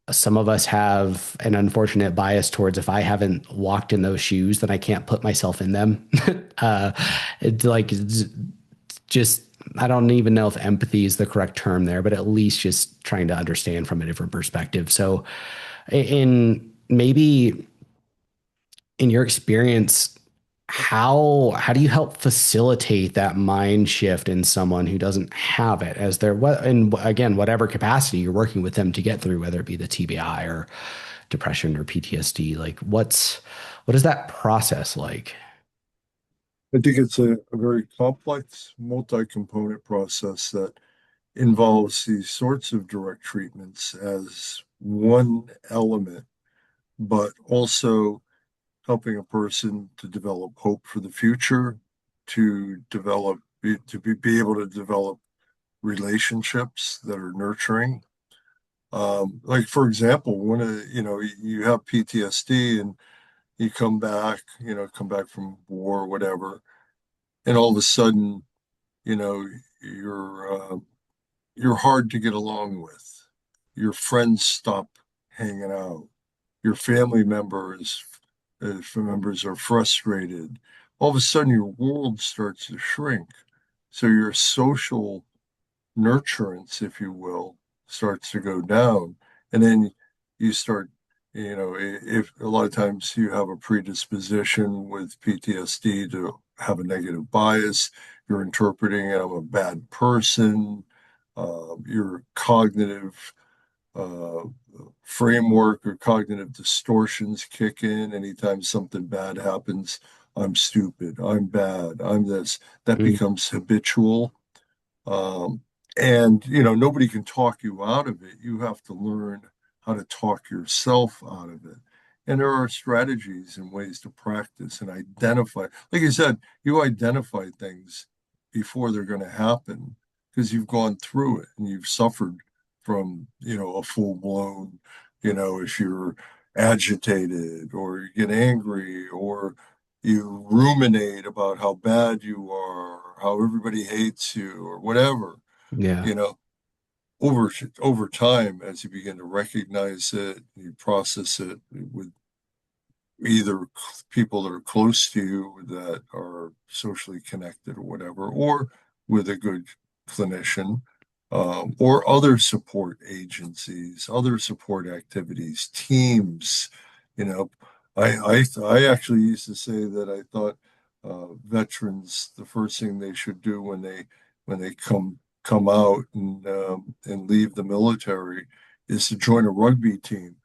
some of us have an unfortunate bias towards if I haven't walked in those shoes, then I can't put myself in them. uh, it's like just I don't even know if empathy is the correct term there, but at least just trying to understand from a different perspective. So, in maybe in your experience, how do you help facilitate that mind shift in someone who doesn't have it as their what, and again, whatever capacity you're working with them to get through, whether it be the TBI or depression or PTSD? Like, what is that process like? I think it's a very complex, multi-component process that involves these sorts of direct treatments as one element, but also helping a person to develop hope for the future, to be able to develop relationships that are nurturing. Like for example, when you have PTSD and you come back from war or whatever, and all of a sudden, you know, you're hard to get along with. Your friends stop hanging out. Your family members if members are frustrated, all of a sudden your world starts to shrink. So your social nurturance, if you will, starts to go down. And then you start, if a lot of times you have a predisposition with PTSD to have a negative bias, you're interpreting I'm a bad person, your cognitive uh, framework or cognitive distortions kick in anytime something bad happens. I'm stupid, I'm bad, I'm this. That Mm. becomes habitual. um, and nobody can talk you out of it. You have to learn how to talk yourself out of it. And there are strategies and ways to practice and identify. Like you said, you identify things before they're going to happen because you've gone through it and you've suffered from, a full blown, if you're agitated or you get angry or you ruminate about how bad you are, or how everybody hates you, or whatever, Yeah. you know, over time, as you begin to recognize it, you process it with either people that are close to you that are socially connected or whatever, or with a good clinician, or other support agencies, other support activities, teams. You know, I actually used to say that I thought veterans, the first thing they should do when they come out and leave the military is to join a rugby team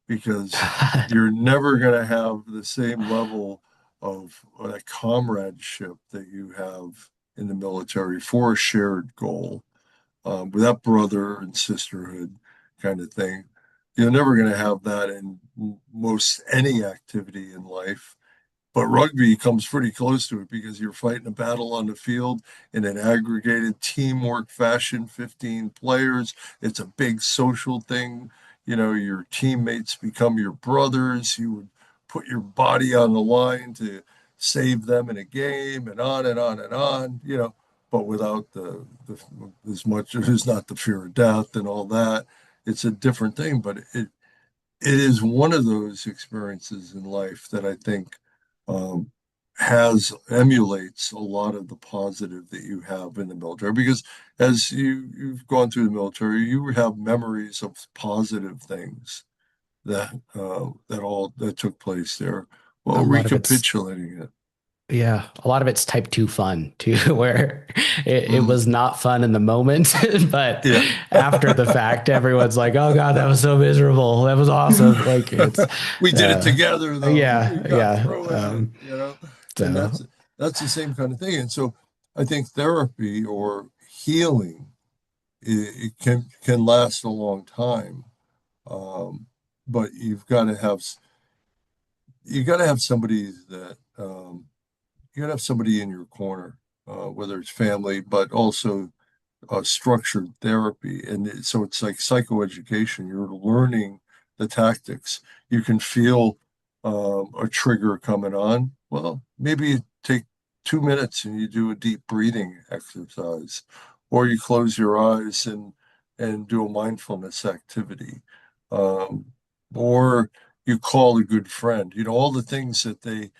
because God. you're never going to have the same level of comradeship that you have in the military for a shared goal, with that brother and sisterhood kind of thing. You're never going to have that in most any activity in life. But rugby comes pretty close to it because you're fighting a battle on the field in an aggregated teamwork fashion, 15 players. It's a big social thing. Your teammates become your brothers. You would put your body on the line to save them in a game and on and on and on, but without the as much as not the fear of death and all that. It's a different thing, but it is one of those experiences in life that I think um, emulates a lot of the positive that you have in the military. Because as you've gone through the military, you have memories of positive things that took place there. A Well, lot of it's recapitulating it. Yeah, a lot of it's type 2 fun too, where it Mm, was not fun in the moment, but yeah. after the fact, everyone's like, "Oh God, that was so miserable. That was awesome." Like it's, We did it uh, together though. yeah, We got yeah. through it. And So that's the same kind of thing. And so I think therapy or healing, it can last a long time. Um, but you got to have somebody that you got to have somebody in your corner, whether it's family, but also structured therapy. So it's like psychoeducation. You're learning the tactics. You can feel a trigger coming on. Well, maybe you take 2 minutes and you do a deep breathing exercise, or you close your eyes and do a mindfulness activity, um, or you call a good friend. All the things that they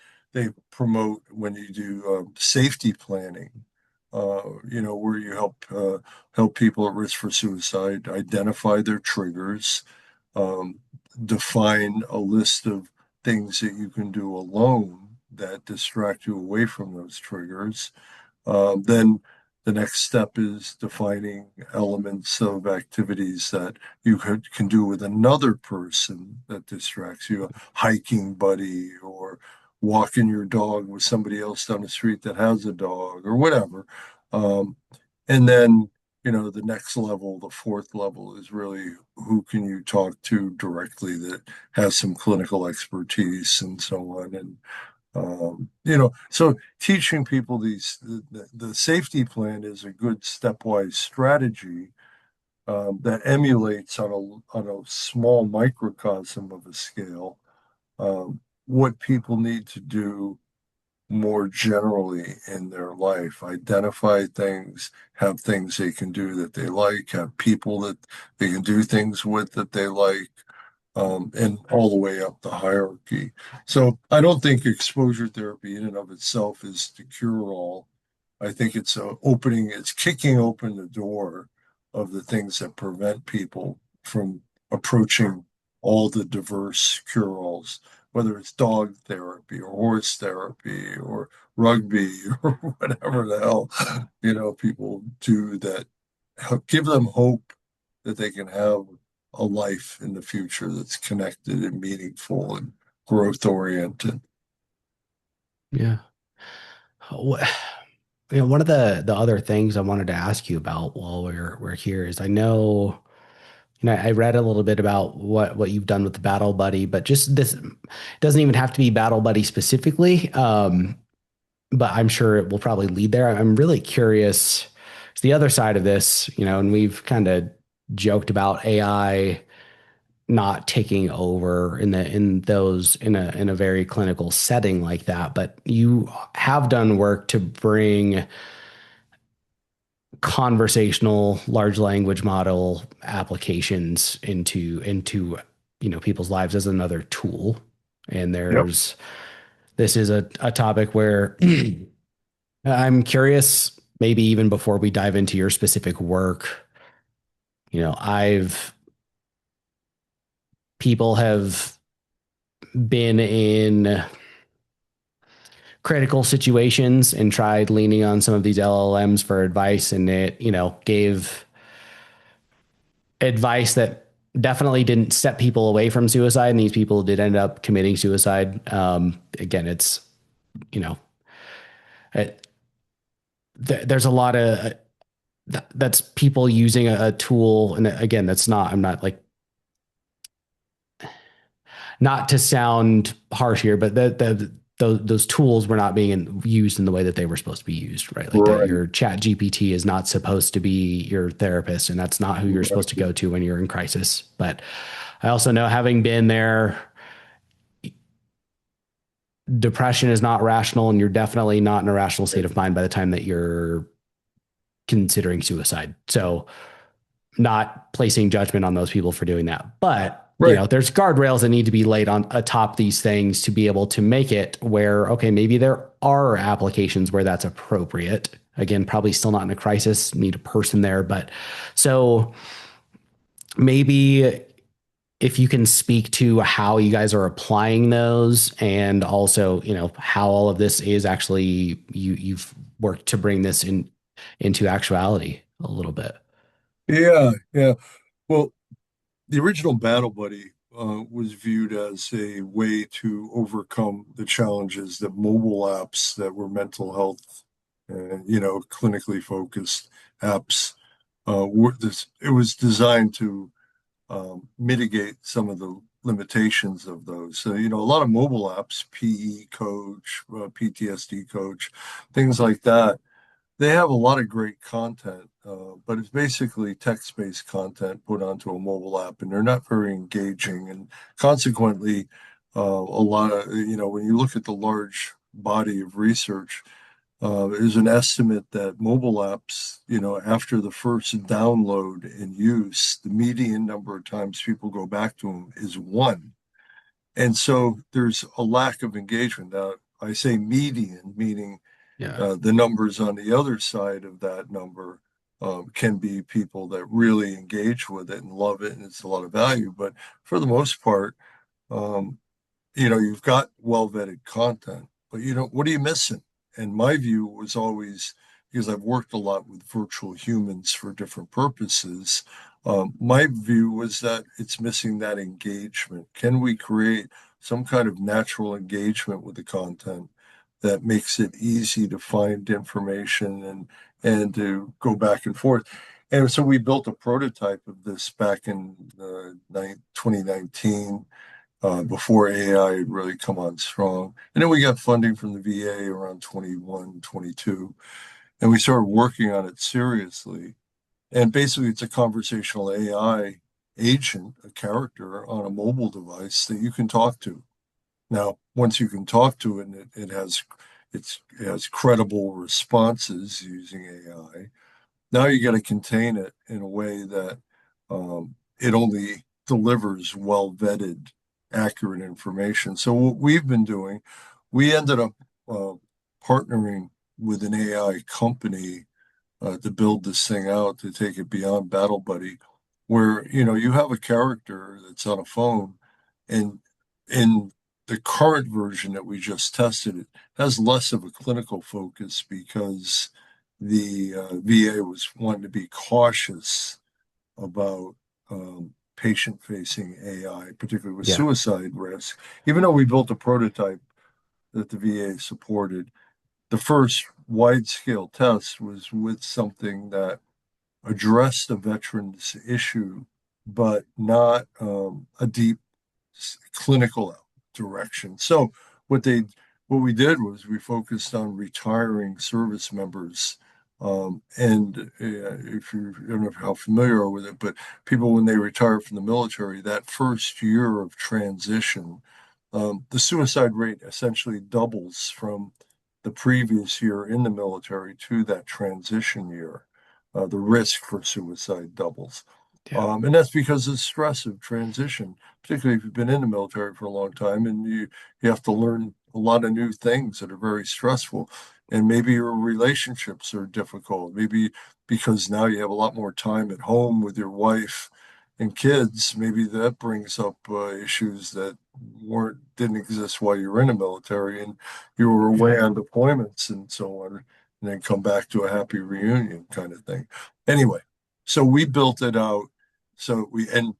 promote when you do safety planning, where you help people at risk for suicide identify their triggers, um, define a list of things that you can do alone that distract you away from those triggers. Then the next step is defining elements of activities that you can do with another person that distracts you, a hiking buddy or walking your dog with somebody else down the street that has a dog or whatever. Um, and then, the next level, the fourth level is really who can you talk to directly that has some clinical expertise and so on. And so teaching people the safety plan is a good stepwise strategy that emulates on a small microcosm of a scale what people need to do more generally in their life. Identify things, have things they can do that they like, have people that they can do things with that they like, and all the way up the hierarchy. So I don't think exposure therapy in and of itself is the cure-all. I think it's kicking open the door of the things that prevent people from approaching all the diverse cure-alls, whether it's dog therapy or horse therapy or rugby or whatever the hell, people do that give them hope that they can have a life in the future that's connected and meaningful and growth oriented. Yeah. Wh- one of the other things I wanted to ask you about while we're here is I know, I read a little bit about what you've done with the Battle Buddy, but just this it doesn't even have to be Battle Buddy specifically. But I'm sure it will probably lead there. I'm really curious. It's the other side of this, and we've kind of joked about AI not taking over in a very clinical setting like that, but you have done work to bring conversational large language model applications into people's lives as another tool. And Yep. this is a topic where I'm curious, maybe even before we dive into your specific work, I've people have been in critical situations and tried leaning on some of these LLMs for advice, and it, gave advice that definitely didn't set people away from suicide, and these people did end up committing suicide. Again, it's, you know, it, there's a lot of that's people using a tool, and again, that's not. I'm not like not to sound harsh here, but those tools were not being used in the way that they were supposed to be used, right? Like that Right. your chat GPT is not supposed to be your therapist, and that's not who you're supposed to Right. go to when you're in crisis. But I also know, having been there, depression is not rational, and you're definitely not in a rational state of mind by the time that you're considering suicide. So, not placing judgment on those people for doing that. But, Right. there's guardrails that need to be laid on atop these things to be able to make it where, okay, maybe there are applications where that's appropriate. Again, probably still not in a crisis, need a person there. But so maybe if you can speak to how you guys are applying those, and also, how all of this is actually, you've worked to bring this into actuality a little bit. Yeah. Yeah. Well, the original Battle Buddy was viewed as a way to overcome the challenges that mobile apps that were mental health and, clinically focused apps it was designed to mitigate some of the limitations of those. So, a lot of mobile apps, PE coach, PTSD coach, things like that, they have a lot of great content, but it's basically text-based content put onto a mobile app, and they're not very engaging. And consequently, a lot of, when you look at the large body of research, there's an estimate that mobile apps, after the first download and use, the median number of times people go back to them is one. And so there's a lack of engagement. Now, I say median, meaning Yeah. the numbers on the other side of that number can be people that really engage with it and love it, and it's a lot of value. But for the most part, um, you've got well-vetted content, but what are you missing? And my view was always, because I've worked a lot with virtual humans for different purposes, my view was that it's missing that engagement. Can we create some kind of natural engagement with the content that makes it easy to find information and to go back and forth? And so we built a prototype of this back in 2019, before AI had really come on strong. And then we got funding from the VA around 21, 22, and we started working on it seriously. And basically, it's a conversational AI agent, a character on a mobile device that you can talk to. Now, once you can talk to it, and it has credible responses using AI. Now you got to contain it in a way that it only delivers well-vetted, accurate information. So what we've been doing, we ended up uh, partnering with an AI company to build this thing out to take it beyond Battle Buddy, where you have a character that's on a phone, and in the current version that we just tested, it has less of a clinical focus because the VA was wanting to be cautious about patient-facing AI, particularly with Yeah. suicide risk. Even though we built a prototype that the VA supported, the first wide-scale test was with something that addressed a veteran's issue, but not a deep clinical direction. So what they what we did was we focused on retiring service members. And if you I don't know how familiar you are with it, but people when they retire from the military, that first year of transition, the suicide rate essentially doubles from the previous year in the military to that transition year. The risk for suicide doubles. Yeah. And that's because of the stress of transition, particularly if you've been in the military for a long time and you have to learn a lot of new things that are very stressful. And maybe your relationships are difficult. Maybe because now you have a lot more time at home with your wife and kids, maybe that brings up issues that didn't exist while you were in the military and you were away Yeah. on deployments and so on, and then come back to a happy reunion kind of thing. Anyway, so we built it out. And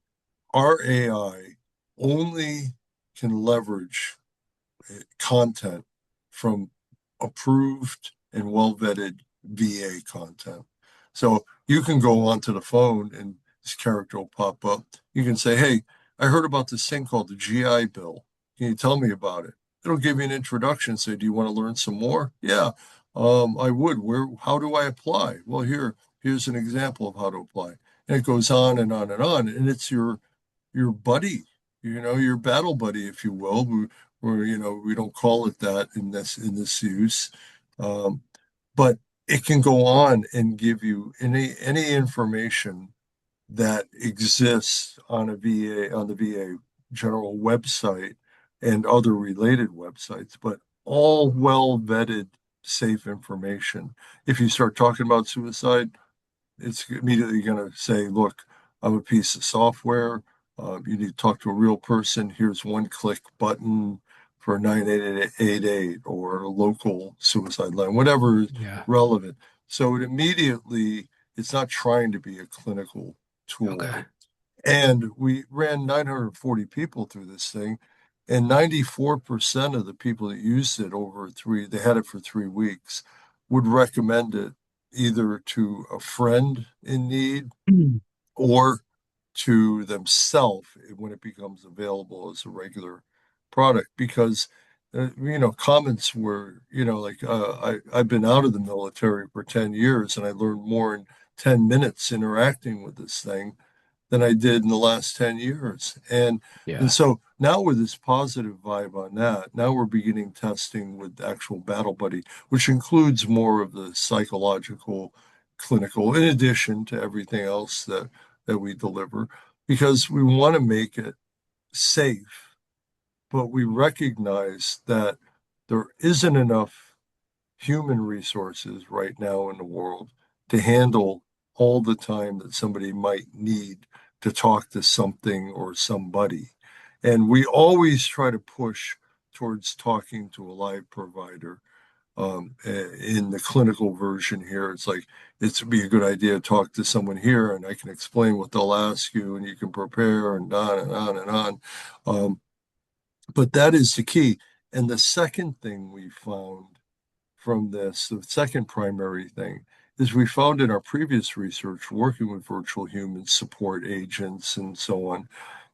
our AI only can leverage content from approved and well-vetted VA content. So you can go onto the phone and this character will pop up. You can say, "Hey, I heard about this thing called the GI Bill. Can you tell me about it?" It'll give you an introduction. Say, "Do you want to learn some more?" Yeah, I would. How do I apply? Well, here's an example of how to apply. And it goes on and on and on. And it's your buddy, your battle buddy, if you will. We don't call it that in this use, um, but it can go on and give you any information that exists on the VA general website and other related websites, but all well vetted, safe information. If you start talking about suicide, it's immediately going to say, look, I'm a piece of software. You need to talk to a real person. Here's one click button for 9888 or a local suicide line, whatever is Yeah. relevant. So it's not trying to be a clinical tool. Okay. And we ran 940 people through this thing, and 94% of the people that used it they had it for 3 weeks, would recommend it either to a friend in need Mm. or to themselves when it becomes available as a regular product. Because, comments were, like, I've been out of the military for 10 years and I learned more in 10 minutes interacting with this thing than I did in the last 10 years. And Yeah. so now with this positive vibe on that, now we're beginning testing with actual Battle Buddy, which includes more of the psychological, clinical, in addition to everything else that we deliver, because we want to make it safe, but we recognize that there isn't enough human resources right now in the world to handle all the time that somebody might need to talk to something or somebody. And we always try to push towards talking to a live provider. In the clinical version here, it's like it'd be a good idea to talk to someone here, and I can explain what they'll ask you, and you can prepare, and on and on and on. But that is the key. And the second thing we found from this, the second primary thing, is we found in our previous research, working with virtual human support agents and so on,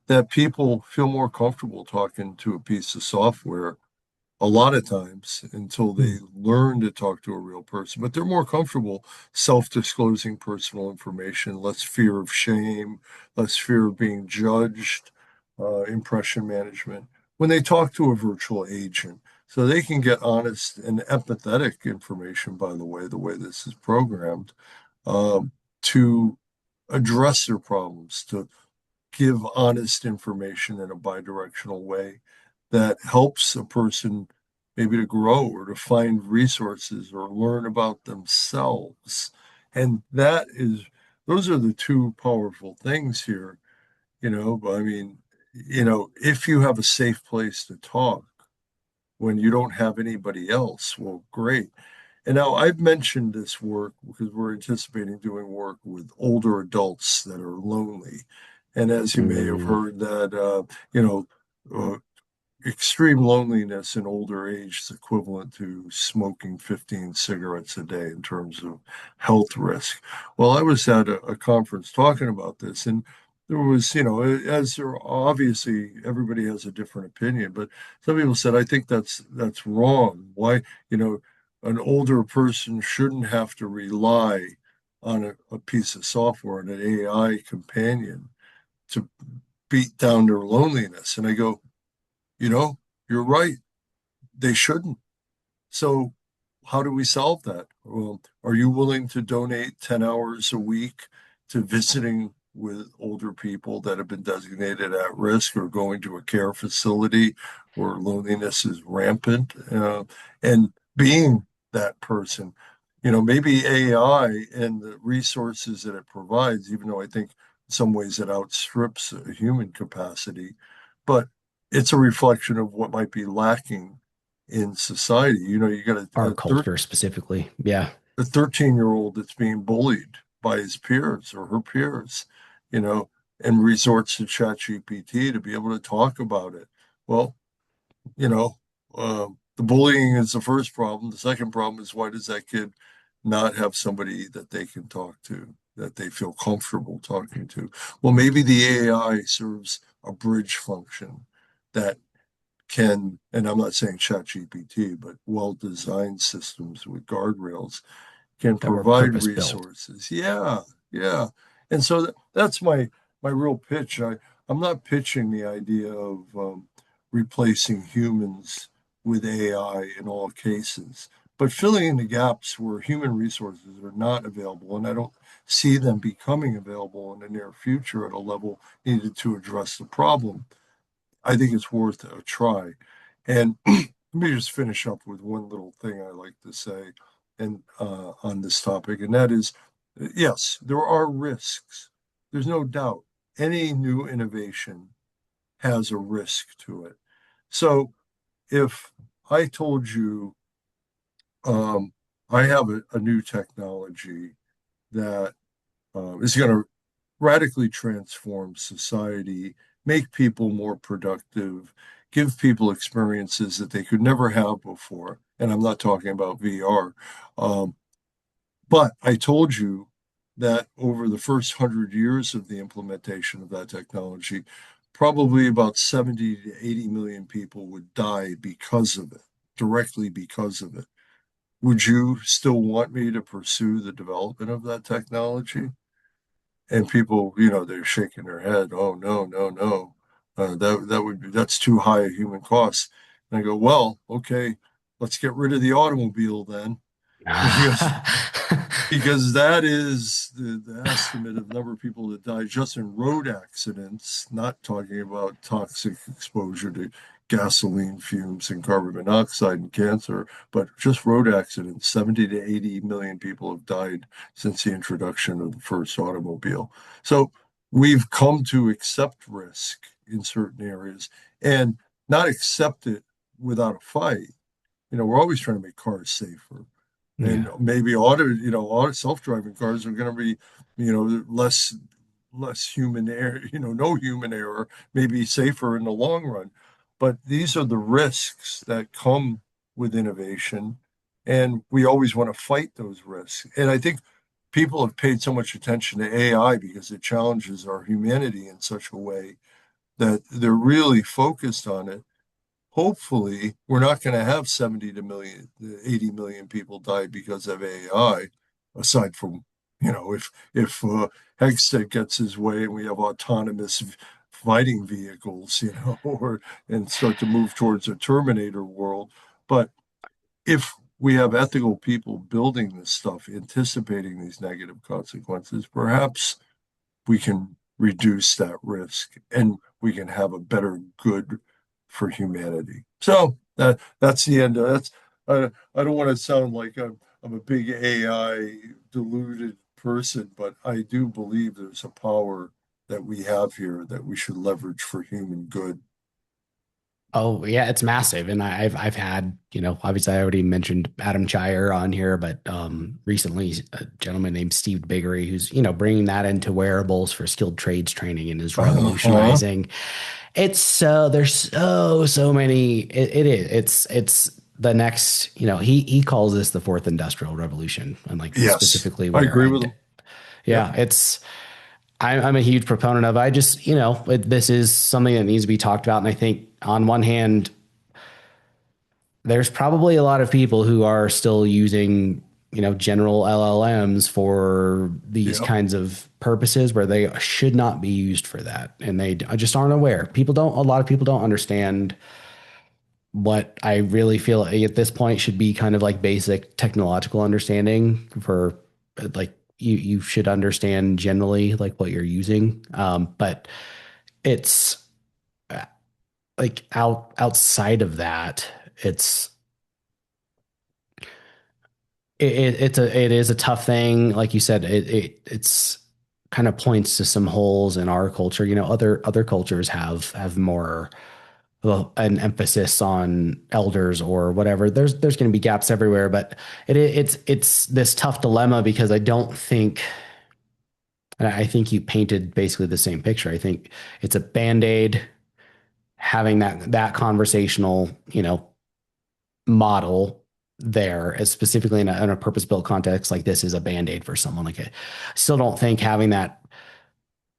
that people feel more comfortable talking to a piece of software a lot of times until they Mm. learn to talk to a real person. But they're more comfortable self-disclosing personal information, less fear of shame, less fear of being judged, impression management when they talk to a virtual agent. So they can get honest and empathetic information, by the way this is programmed, to address their problems, to give honest information in a bidirectional way that helps a person maybe to grow or to find resources or learn about themselves. And those are the two powerful things here, I mean, if you have a safe place to talk when you don't have anybody else, well, great. And now I've mentioned this work because we're anticipating doing work with older adults that are lonely. And as you may have Mm, heard that, uh, extreme loneliness in older age is equivalent to smoking 15 cigarettes a day in terms of health risk. Well, I was at a conference talking about this, and there was, as there obviously everybody has a different opinion, but some people said, I think that's wrong. Why, an older person shouldn't have to rely on a piece of software and an AI companion to beat down their loneliness. And I go, you know, you're right. They shouldn't. So, how do we solve that? Well, are you willing to donate 10 hours a week to visiting with older people that have been designated at risk or going to a care facility where loneliness is rampant and being that person? Maybe AI and the resources that it provides, even though I think in some ways it outstrips a human capacity, but it's a reflection of what might be lacking in society. You got our culture specifically. Yeah. a 13-year-old that's being bullied by his peers or her peers, you know, and resorts to ChatGPT to be able to talk about it. Well, you know, the bullying is the first problem. The second problem is, why does that kid not have somebody that they can talk to, that they feel comfortable talking to? Well, maybe the AI serves a bridge function that can, and I'm not saying ChatGPT, but well-designed systems with guardrails can That were provide purpose built. resources. Yeah, yeah. And so that's my real pitch. I'm not pitching the idea of replacing humans with AI in all cases, but filling in the gaps where human resources are not available, and I don't see them becoming available in the near future at a level needed to address the problem. I think it's worth a try. And let me just finish up with one little thing I like to say and on this topic, and that is, yes, there are risks. There's no doubt. Any new innovation has a risk to it. So if I told you I have a new technology that is going to radically transform society, make people more productive, give people experiences that they could never have before. And I'm not talking about VR. Um, but I told you that over the first 100 years of the implementation of that technology, probably about 70 to 80 million people would die because of it, directly because of it. Would you still want me to pursue the development of that technology? And people, they're shaking their head. Oh, no, no, no. That's too high a human cost. And I go, well, okay, let's get rid of the automobile then, because that is the estimate of number of people that die just in road accidents, not talking about toxic exposure to gasoline fumes and carbon monoxide and cancer, but just road accidents. 70 to 80 million people have died since the introduction of the first automobile. So we've come to accept risk in certain areas and not accept it without a fight. We're always trying to make cars safer. And Yeah. maybe auto self-driving cars are going to be, less human error, no human error, maybe safer in the long run. But these are the risks that come with innovation, and we always want to fight those risks. And I think people have paid so much attention to AI because it challenges our humanity in such a way that they're really focused on it. Hopefully, we're not going to have 70 to 80 million people die because of AI, aside from, if Hegstead gets his way and we have autonomous fighting vehicles, or and start to move towards a Terminator world. But if we have ethical people building this stuff, anticipating these negative consequences, perhaps we can reduce that risk, and we can have a better good for humanity. So that's the end. That's I don't want to sound like I'm a big AI deluded person, but I do believe there's a power that we have here that we should leverage for human good. Oh yeah, it's massive, and I've had, obviously I already mentioned Adam Chire on here, but recently a gentleman named Steve Biggery, who's bringing that into wearables for skilled trades training and is Uh-huh. revolutionizing. It's so there's so many. It is it's the next. He calls this the fourth industrial revolution, and like Yes, specifically I where agree with him. Yep. yeah, I'm a huge proponent of. I just, this is something that needs to be talked about. And I think on one hand, there's probably a lot of people who are still using, general LLMs for these Yep. kinds of purposes where they should not be used for that. And they just aren't aware. A lot of people don't understand what I really feel at this point should be kind of like basic technological understanding for like you should understand generally like what you're using. But it's like outside of that, it's it is a tough thing. Like you said, it's kind of points to some holes in our culture. Other cultures have more well, an emphasis on elders or whatever. There's going to be gaps everywhere, but it's this tough dilemma because I don't think, and I think you painted basically the same picture. I think it's a band-aid having that conversational, model there as specifically in a purpose-built context like this is a band-aid for someone like it. I still don't think having that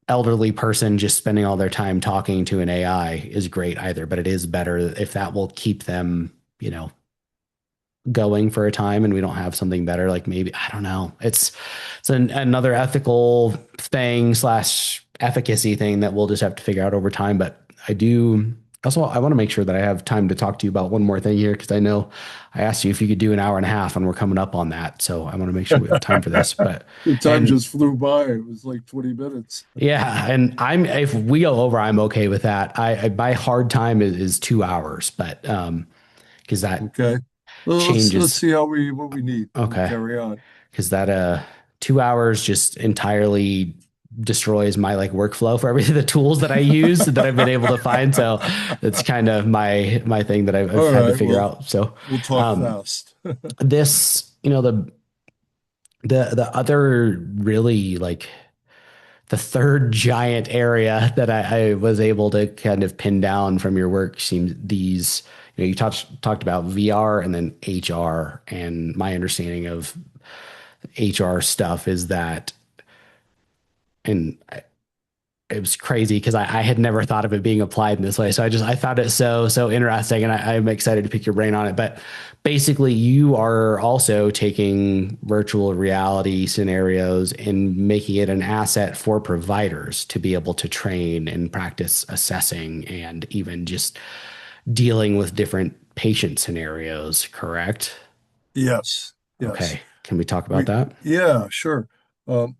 elderly person just spending all their time talking to an AI is great either, but it is better if that will keep them, going for a time and we don't have something better. Like maybe, I don't know. Another ethical thing slash efficacy thing that we'll just have to figure out over time. But I want to make sure that I have time to talk to you about one more thing here because I know I asked you if you could do an hour and a half and we're coming up on that. So I want to make sure we have time for this. But The time and just flew by. It was like 20 minutes. yeah, and if we go over, I'm okay with that. My hard time is 2 hours, but because that Okay. Well, let's changes. see how we what we need and Okay, carry on. because that 2 hours just entirely destroys my like workflow for every the tools that I use that I've been able to find. So that's kind of my thing that I've All had to right. figure Well, out. So we'll talk um, fast. this, the other really like the third giant area that I was able to kind of pin down from your work seems these, you talked about VR and then HR. And my understanding of HR stuff is that, and it was crazy because I had never thought of it being applied in this way. So I found it so interesting, and I'm excited to pick your brain on it. But basically, you are also taking virtual reality scenarios and making it an asset for providers to be able to train and practice assessing and even just dealing with different patient scenarios. Correct? Yes. Yes. Okay. Can we talk about We, that? yeah, sure.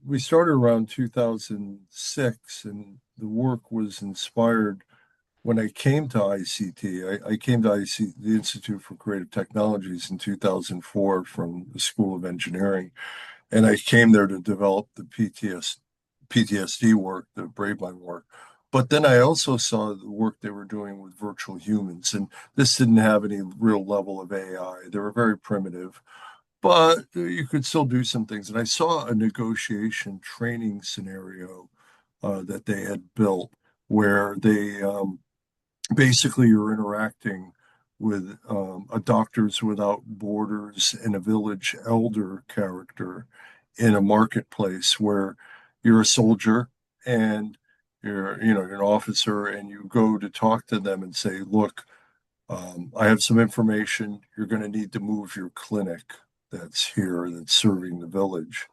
We started around 2006, and the work was inspired when I came to ICT. I came to IC, the Institute for Creative Technologies, in 2004 from the School of Engineering. And I came there to develop the PTSD work, the Brave Mind work. But then I also saw the work they were doing with virtual humans. And this didn't have any real level of AI. They were very primitive, but you could still do some things. And I saw a negotiation training scenario that they had built where they basically you're interacting with a Doctors Without Borders and a village elder character in a marketplace where you're a soldier and you're an officer and you go to talk to them and say, look, I have some information. You're going to need to move your clinic that's here that's serving the village,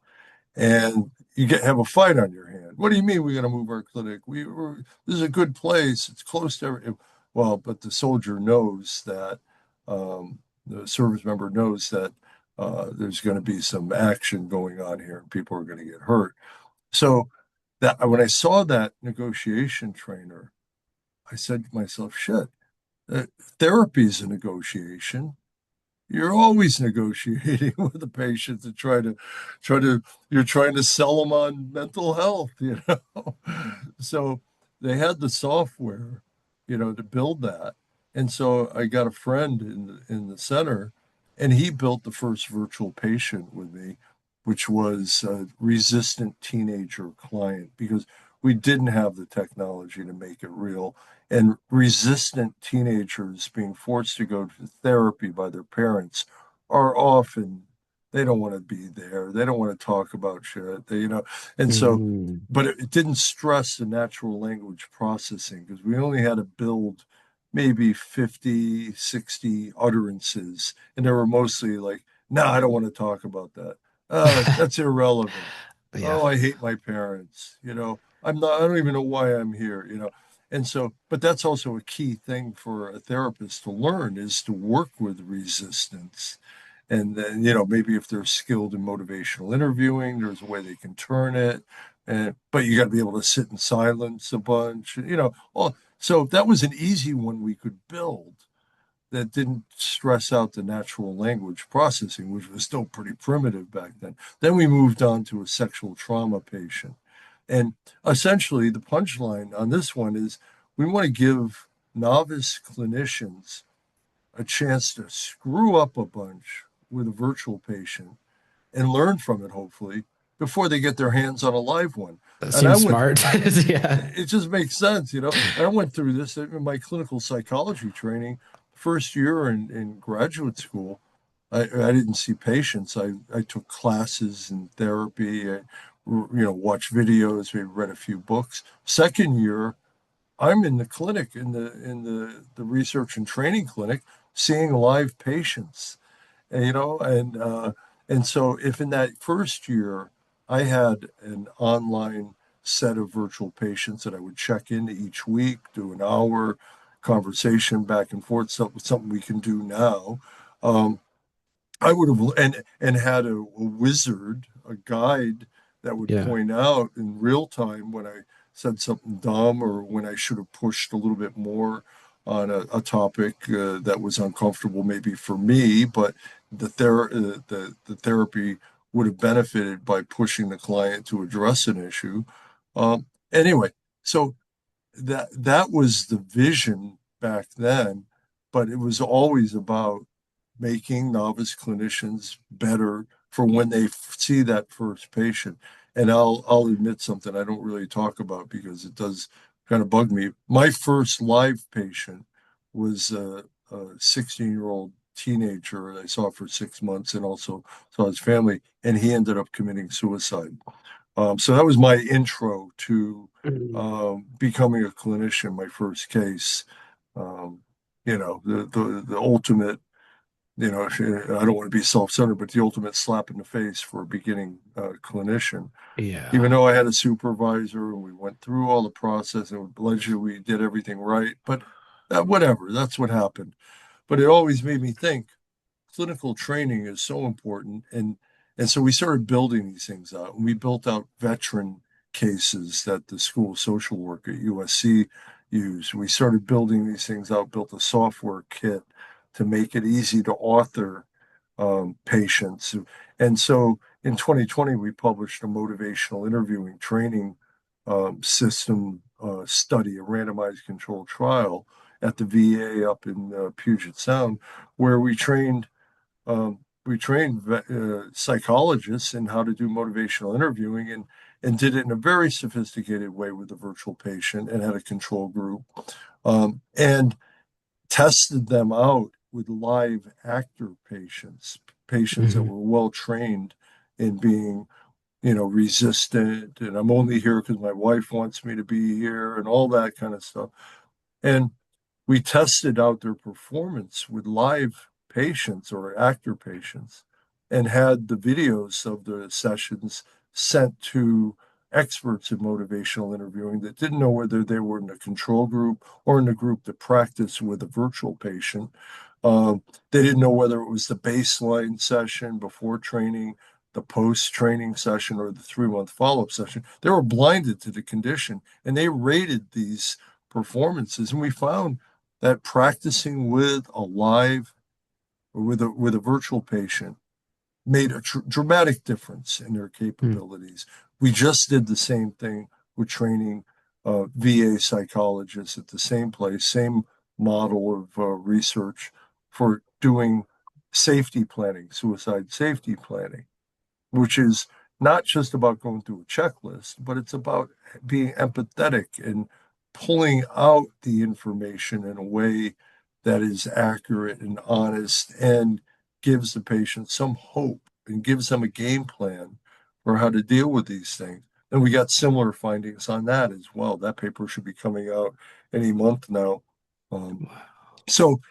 and you have a fight on your hand. What do you mean we got to move our clinic? This is a good place. It's close to every. Well, but the soldier knows that the service member knows that there's going to be some action going on here, and people are going to get hurt. So that when I saw that negotiation trainer, I said to myself, shit, uh, therapy is a negotiation. You're always negotiating with the patient to try to you're trying to sell them on mental health, you know. So they had the software, to build that. And so I got a friend in the center, and he built the first virtual patient with me, which was a resistant teenager client because we didn't have the technology to make it real. And resistant teenagers being forced to go to therapy by their parents are often, they don't want to be there. They don't want to talk about shit. And so, Mm. but it didn't stress the natural language processing because we only had to build maybe 50, 60 utterances. And they were mostly like, no, I don't want to talk about that. That's irrelevant. Yeah. Oh, I hate my parents. I don't even know why I'm here, And so, but that's also a key thing for a therapist to learn is to work with resistance. And then, maybe if they're skilled in motivational interviewing, there's a way they can turn it. But you got to be able to sit in silence a bunch, so that was an easy one we could build that didn't stress out the natural language processing, which was still pretty primitive back then. Then we moved on to a sexual trauma patient. And essentially, the punchline on this one is we want to give novice clinicians a chance to screw up a bunch with a virtual patient and learn from it, hopefully, before they get their hands on a live one. That And I seems went, smart. Yeah. it just makes sense, And I went through this in my clinical psychology training, first year in graduate school. I didn't see patients. I took classes in therapy. Watched videos. We read a few books. Second year, I'm in the clinic in the research and training clinic, seeing live patients. And so if in that first year I had an online set of virtual patients that I would check in each week, do an hour conversation back and forth, something we can do now. Um, I would have and had a wizard, a guide that would Yeah. point out in real time when I said something dumb or when I should have pushed a little bit more on a topic that was uncomfortable maybe for me, but the therapy would have benefited by pushing the client to address an issue. Anyway, so that was the vision back then, but it was always about making novice clinicians better for when they see that first patient. And I'll admit something I don't really talk about because it does kind of bug me. My first live patient was a 16-year-old teenager I saw for 6 months and also saw his family, and he ended up committing suicide. So that was my intro to Mm. becoming a clinician, my first case. Um, the ultimate, I don't want to be self-centered, but the ultimate slap in the face for a beginning clinician. Yeah. Even though I had a supervisor and we went through all the process and allegedly we did everything right, but whatever, that's what happened. But it always made me think clinical training is so important. And so we started building these things out. And we built out veteran cases that the School of Social Work at USC used. We started building these things out, built a software kit to make it easy to author patients. And so in 2020, we published a motivational interviewing training system study, a randomized controlled trial at the VA up in Puget Sound, where we trained psychologists in how to do motivational interviewing and did it in a very sophisticated way with a virtual patient and had a control group and tested them out with live actor patients that Mhm. were well trained in being resistant and I'm only here because my wife wants me to be here and all that kind of stuff. And we tested out their performance with live patients or actor patients and had the videos of the sessions sent to experts in motivational interviewing that didn't know whether they were in a control group or in a group that practiced with a virtual patient. They didn't know whether it was the baseline session before training, the post-training session or the 3-month follow-up session. They were blinded to the condition and they rated these performances. And we found that practicing with a live or with a virtual patient made a dramatic difference in their Hmm. capabilities. We just did the same thing with training VA psychologists at the same place, same model of research for doing safety planning, suicide safety planning, which is not just about going through a checklist, but it's about being empathetic and pulling out the information in a way that is accurate and honest and gives the patient some hope and gives them a game plan for how to deal with these things. And we got similar findings on that as well. That paper should be coming out any month now. Um, so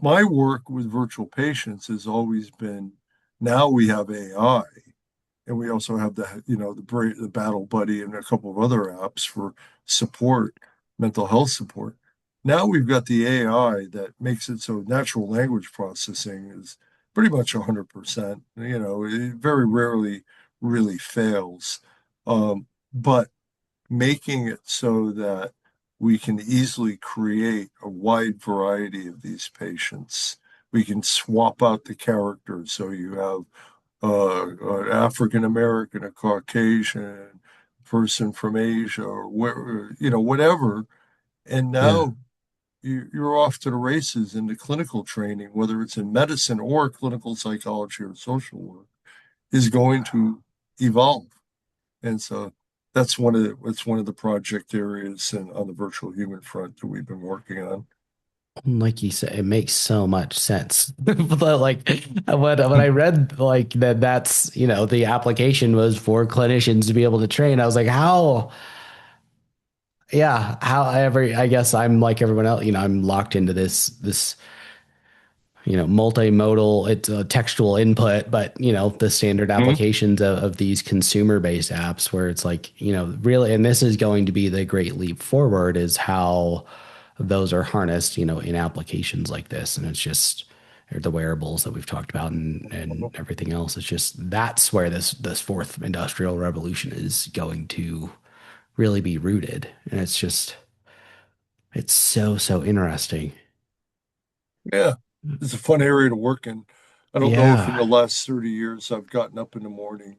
my work with virtual patients has always been now we have AI and we also have the Battle Buddy and a couple of other apps for support, mental health support. Now we've got the AI that makes it so natural language processing is pretty much 100%. It very rarely really fails. But making it so that we can easily create a wide variety of these patients. We can swap out the characters. So you have an African American, a Caucasian, person from Asia, or whatever. And Yeah. now you're off to the races in the clinical training, whether it's in medicine or clinical psychology or social work, is going to evolve. And so that's one of the project areas and on the virtual human front that we've been working on. Like you said, it makes so much sense. But like when I read like that's the application was for clinicians to be able to train, I was like, how yeah, however, I guess I'm like everyone else, I'm locked into this multimodal, it's a textual input, but the standard Mhm. applications of these consumer-based apps where it's like, really, and this is going to be the great leap forward is how those are harnessed, in applications like this. And it's just the wearables that we've talked about and everything else. It's just that's where this fourth industrial revolution is going to really be rooted. And it's so interesting. Yeah, it's a fun area to work in. I don't know if in Yeah. the last 30 years I've gotten up in the morning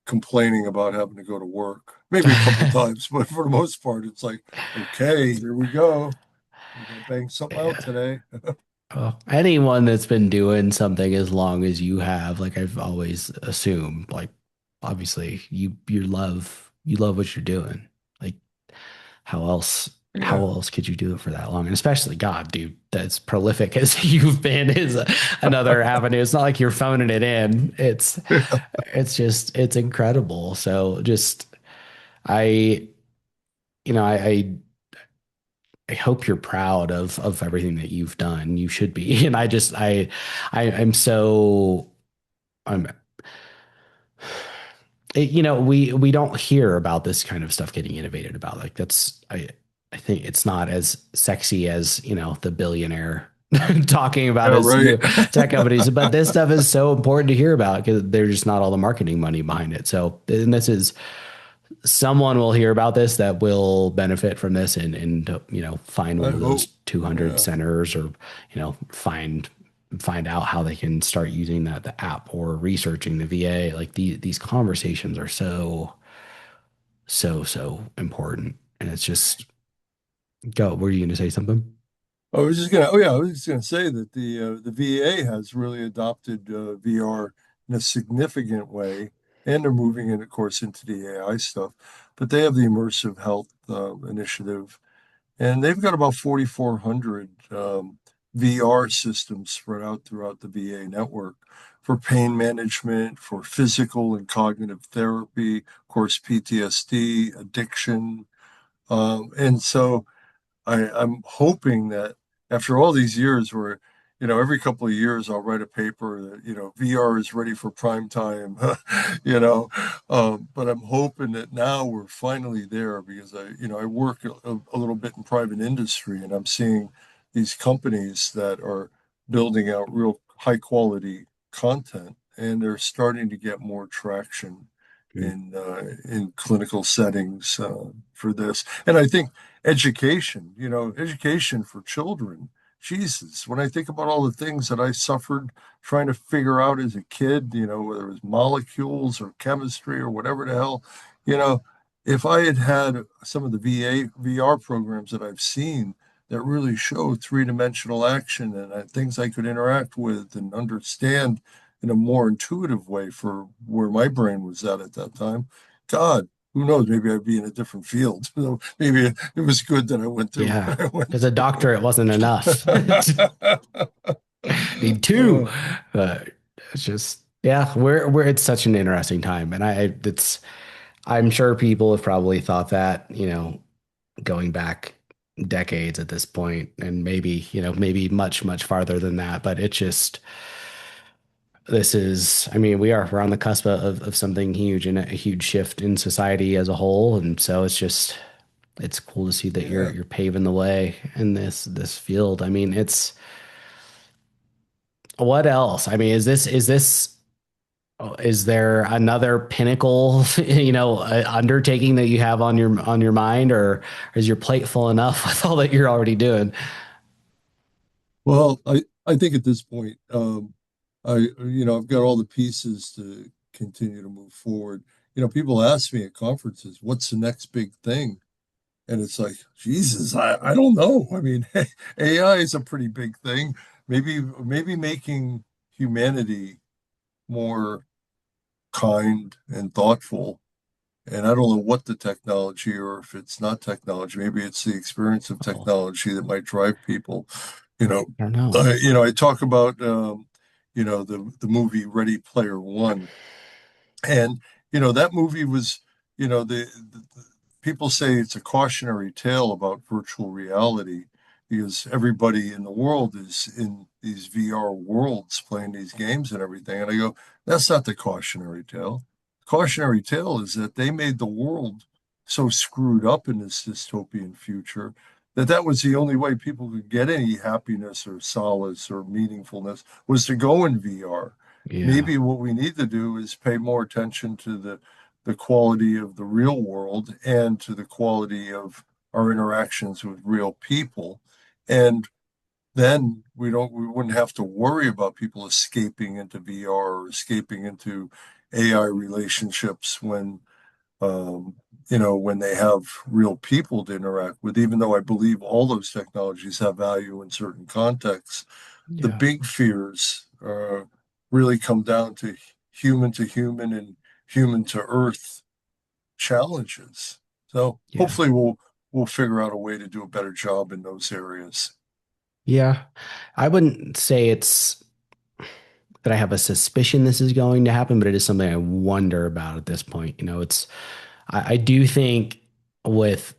complaining about having to go to work. Maybe a couple times, but for the most part, it's like, okay, here we go. We're gonna bang something out Yeah. today. Well, anyone that's been doing something as long as you have, like I've always assumed, like obviously you love what you're doing. Like how Yeah. else could you do it for that long? And especially God, dude, that's prolific as you've been is another avenue. It's not like you're phoning it in. It's incredible. So just I I hope you're proud of everything that you've done. You should be. And I'm so I'm we don't hear about this kind of stuff getting innovated about. Like I think it's not as sexy as, the billionaire talking about Yeah, his right. new tech companies, but this stuff is so important to hear about because there's just not all the marketing money behind it. So, and this is someone will hear about this that will benefit from this and find I one of those hope. 200 Yeah. centers or find out how they can start using the app or researching the VA. Like these conversations are so important, and it's just go. Were you going to say something? I was just gonna say that the VA has really adopted VR in a significant way, and they're moving it, of course, into the AI stuff. But they have the immersive health initiative, and they've got about 4,400 VR systems spread out throughout the VA network for pain management, for physical and cognitive therapy, of course, PTSD, addiction, and so. I'm hoping that after all these years where, every couple of years I'll write a paper that, VR is ready for prime time, but I'm hoping that now we're finally there because I work a little bit in private industry and I'm seeing these companies that are building out real high quality content and they're starting to get more traction in clinical settings for this. And I think education, education for children. Jesus, when I think about all the things that I suffered trying to figure out as a kid, whether it was molecules or chemistry or whatever the hell, you know, if I had had some of the VR programs that I've seen that really show three-dimensional action and things I could interact with and understand in a more intuitive way for where my brain was at that time, God, who knows? Maybe I'd be in a different field. So maybe it was good that I went through Yeah. what I went As a through. doctor, it wasn't enough. Need two. Uh, But it's just, yeah, we're it's such an interesting time. And I'm sure people have probably thought that, going back decades at this point, and maybe, maybe much, much farther than that. But it's just, I mean, we're on the cusp of something huge and a huge shift in society as a whole. And so it's cool to see that you're yeah. you're paving the way in this field. I mean, what else? I mean, is there another pinnacle, undertaking that you have on your mind, or is your plate full enough with all that you're already doing? Well, I think at this point, I've got all the pieces to continue to move forward. People ask me at conferences, what's the next big thing? And it's like, Jesus, I don't know. I mean, AI is a pretty big thing. Maybe making humanity more kind and thoughtful. And I don't know what the technology, or if it's not technology, maybe it's the experience of Oh, technology that might drive people. You know, I don't know. I talk about the movie Ready Player One, and that movie was, the people say it's a cautionary tale about virtual reality because everybody in the world is in these VR worlds playing these games and everything. And I go, that's not the cautionary tale. The cautionary tale is that they made the world so screwed up in this dystopian future that that was the only way people could get any happiness or solace or meaningfulness was to go in VR. Yeah, Maybe what we need to do is pay more attention to the quality of the real world and to the quality of our interactions with real people. And then we wouldn't have to worry about people escaping into VR or escaping into AI relationships when they have real people to interact with, even though I believe all those technologies have value in certain contexts. The yeah, big fears really come down to human and human to earth challenges. So yeah, hopefully we'll figure out a way to do a better job in those areas. yeah. I wouldn't say it's that I have a suspicion this is going to happen, but it is something I wonder about at this point. I do think with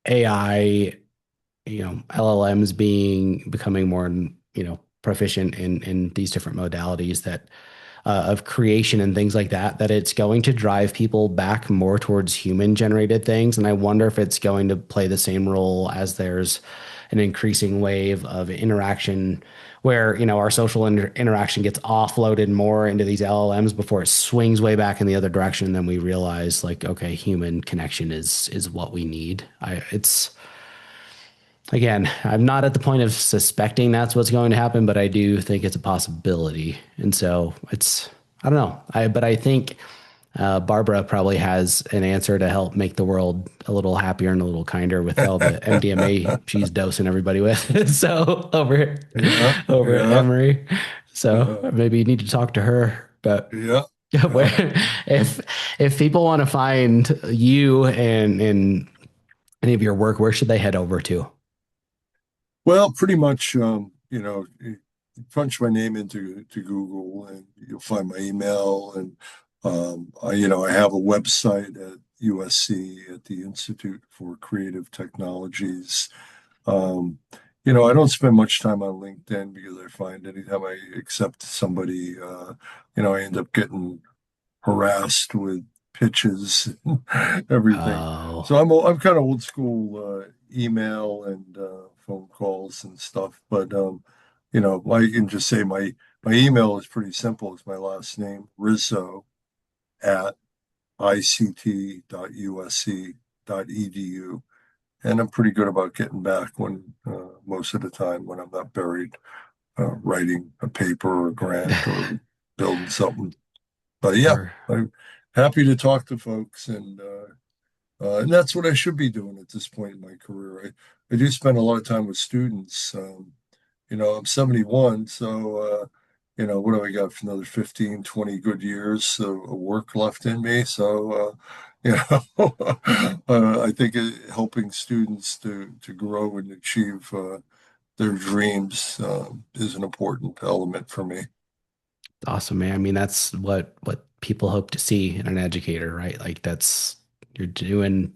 AI, LLMs becoming more, proficient in these different modalities that of creation and things like that, that it's going to drive people back more towards human generated things. And I wonder if it's going to play the same role as there's an increasing wave of interaction where, our social interaction gets offloaded more into these LLMs before it swings way back in the other direction. And then we realize like, okay, human connection is what we need. It's, again, I'm not at the point of suspecting that's what's going to happen, but I do think it's a possibility. And so I don't know. But I think Barbara probably has an answer to help make the world a little happier and a little kinder with all the MDMA she's dosing everybody with. So Yeah, over at yeah, Emory. So uh, maybe you need to talk to her. But yeah, where, yeah. if people want to find you and any of your work, where should they head over to? Well, pretty much, you punch my name into to Google and you'll find my email. And I have a website at USC at the Institute for Creative Technologies. Um, I don't spend much time on LinkedIn because I find anytime I accept somebody, I end up getting harassed with pitches and everything. Oh, So I'm kind of old school email and phone calls and stuff. But I can just say My email is pretty simple. It's my last name, Rizzo at ict.usc.edu. And I'm pretty good about getting back when most of the time when I'm not buried writing a paper or a grant or building something. But yeah, Sure. I'm happy to talk to folks, and that's what I should be doing at this point in my career. I do spend a lot of time with students. I'm 71, so what do I got for another 15, 20 good years of work left in me? So, I think helping students to grow and achieve their dreams is an important element for me. Awesome, man. I mean, that's what people hope to see in an educator, right? Like that's you're doing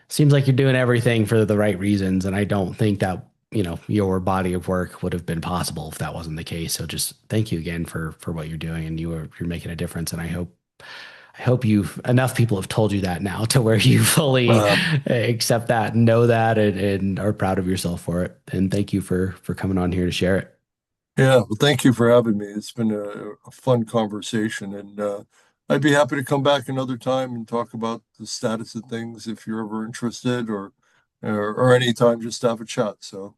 seems like you're doing everything for the right reasons. And I don't think that, your body of work would have been possible if that wasn't the case. So just thank you again for what you're doing and you're making a difference. And I hope you've enough people have told you that now to where you fully Uh, accept that, know that, and are proud of yourself for it. And thank you for coming on here to share it. yeah, well, thank you for having me. It's been a fun conversation, and I'd be happy to come back another time and talk about the status of things if you're ever interested, or any time just to have a chat. So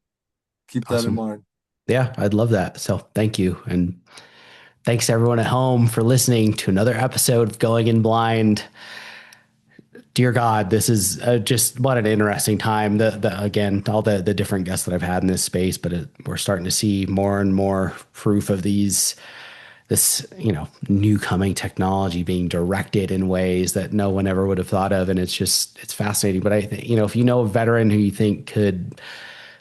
keep that in Awesome. mind. Yeah, I'd love that. So thank you. And thanks everyone at home for listening to another episode of Going in Blind. Dear God, this is just what an interesting time. Again, all the different guests that I've had in this space, but we're starting to see more and more proof of this new coming technology being directed in ways that no one ever would have thought of, and it's fascinating. But I think if you know a veteran who you think could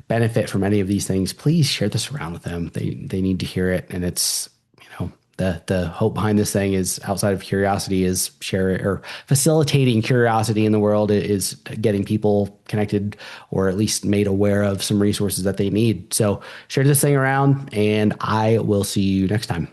benefit from any of these things, please share this around with them. They need to hear it, and it's the hope behind this thing is outside of curiosity is share or facilitating curiosity in the world is getting people connected or at least made aware of some resources that they need. So share this thing around, and I will see you next time.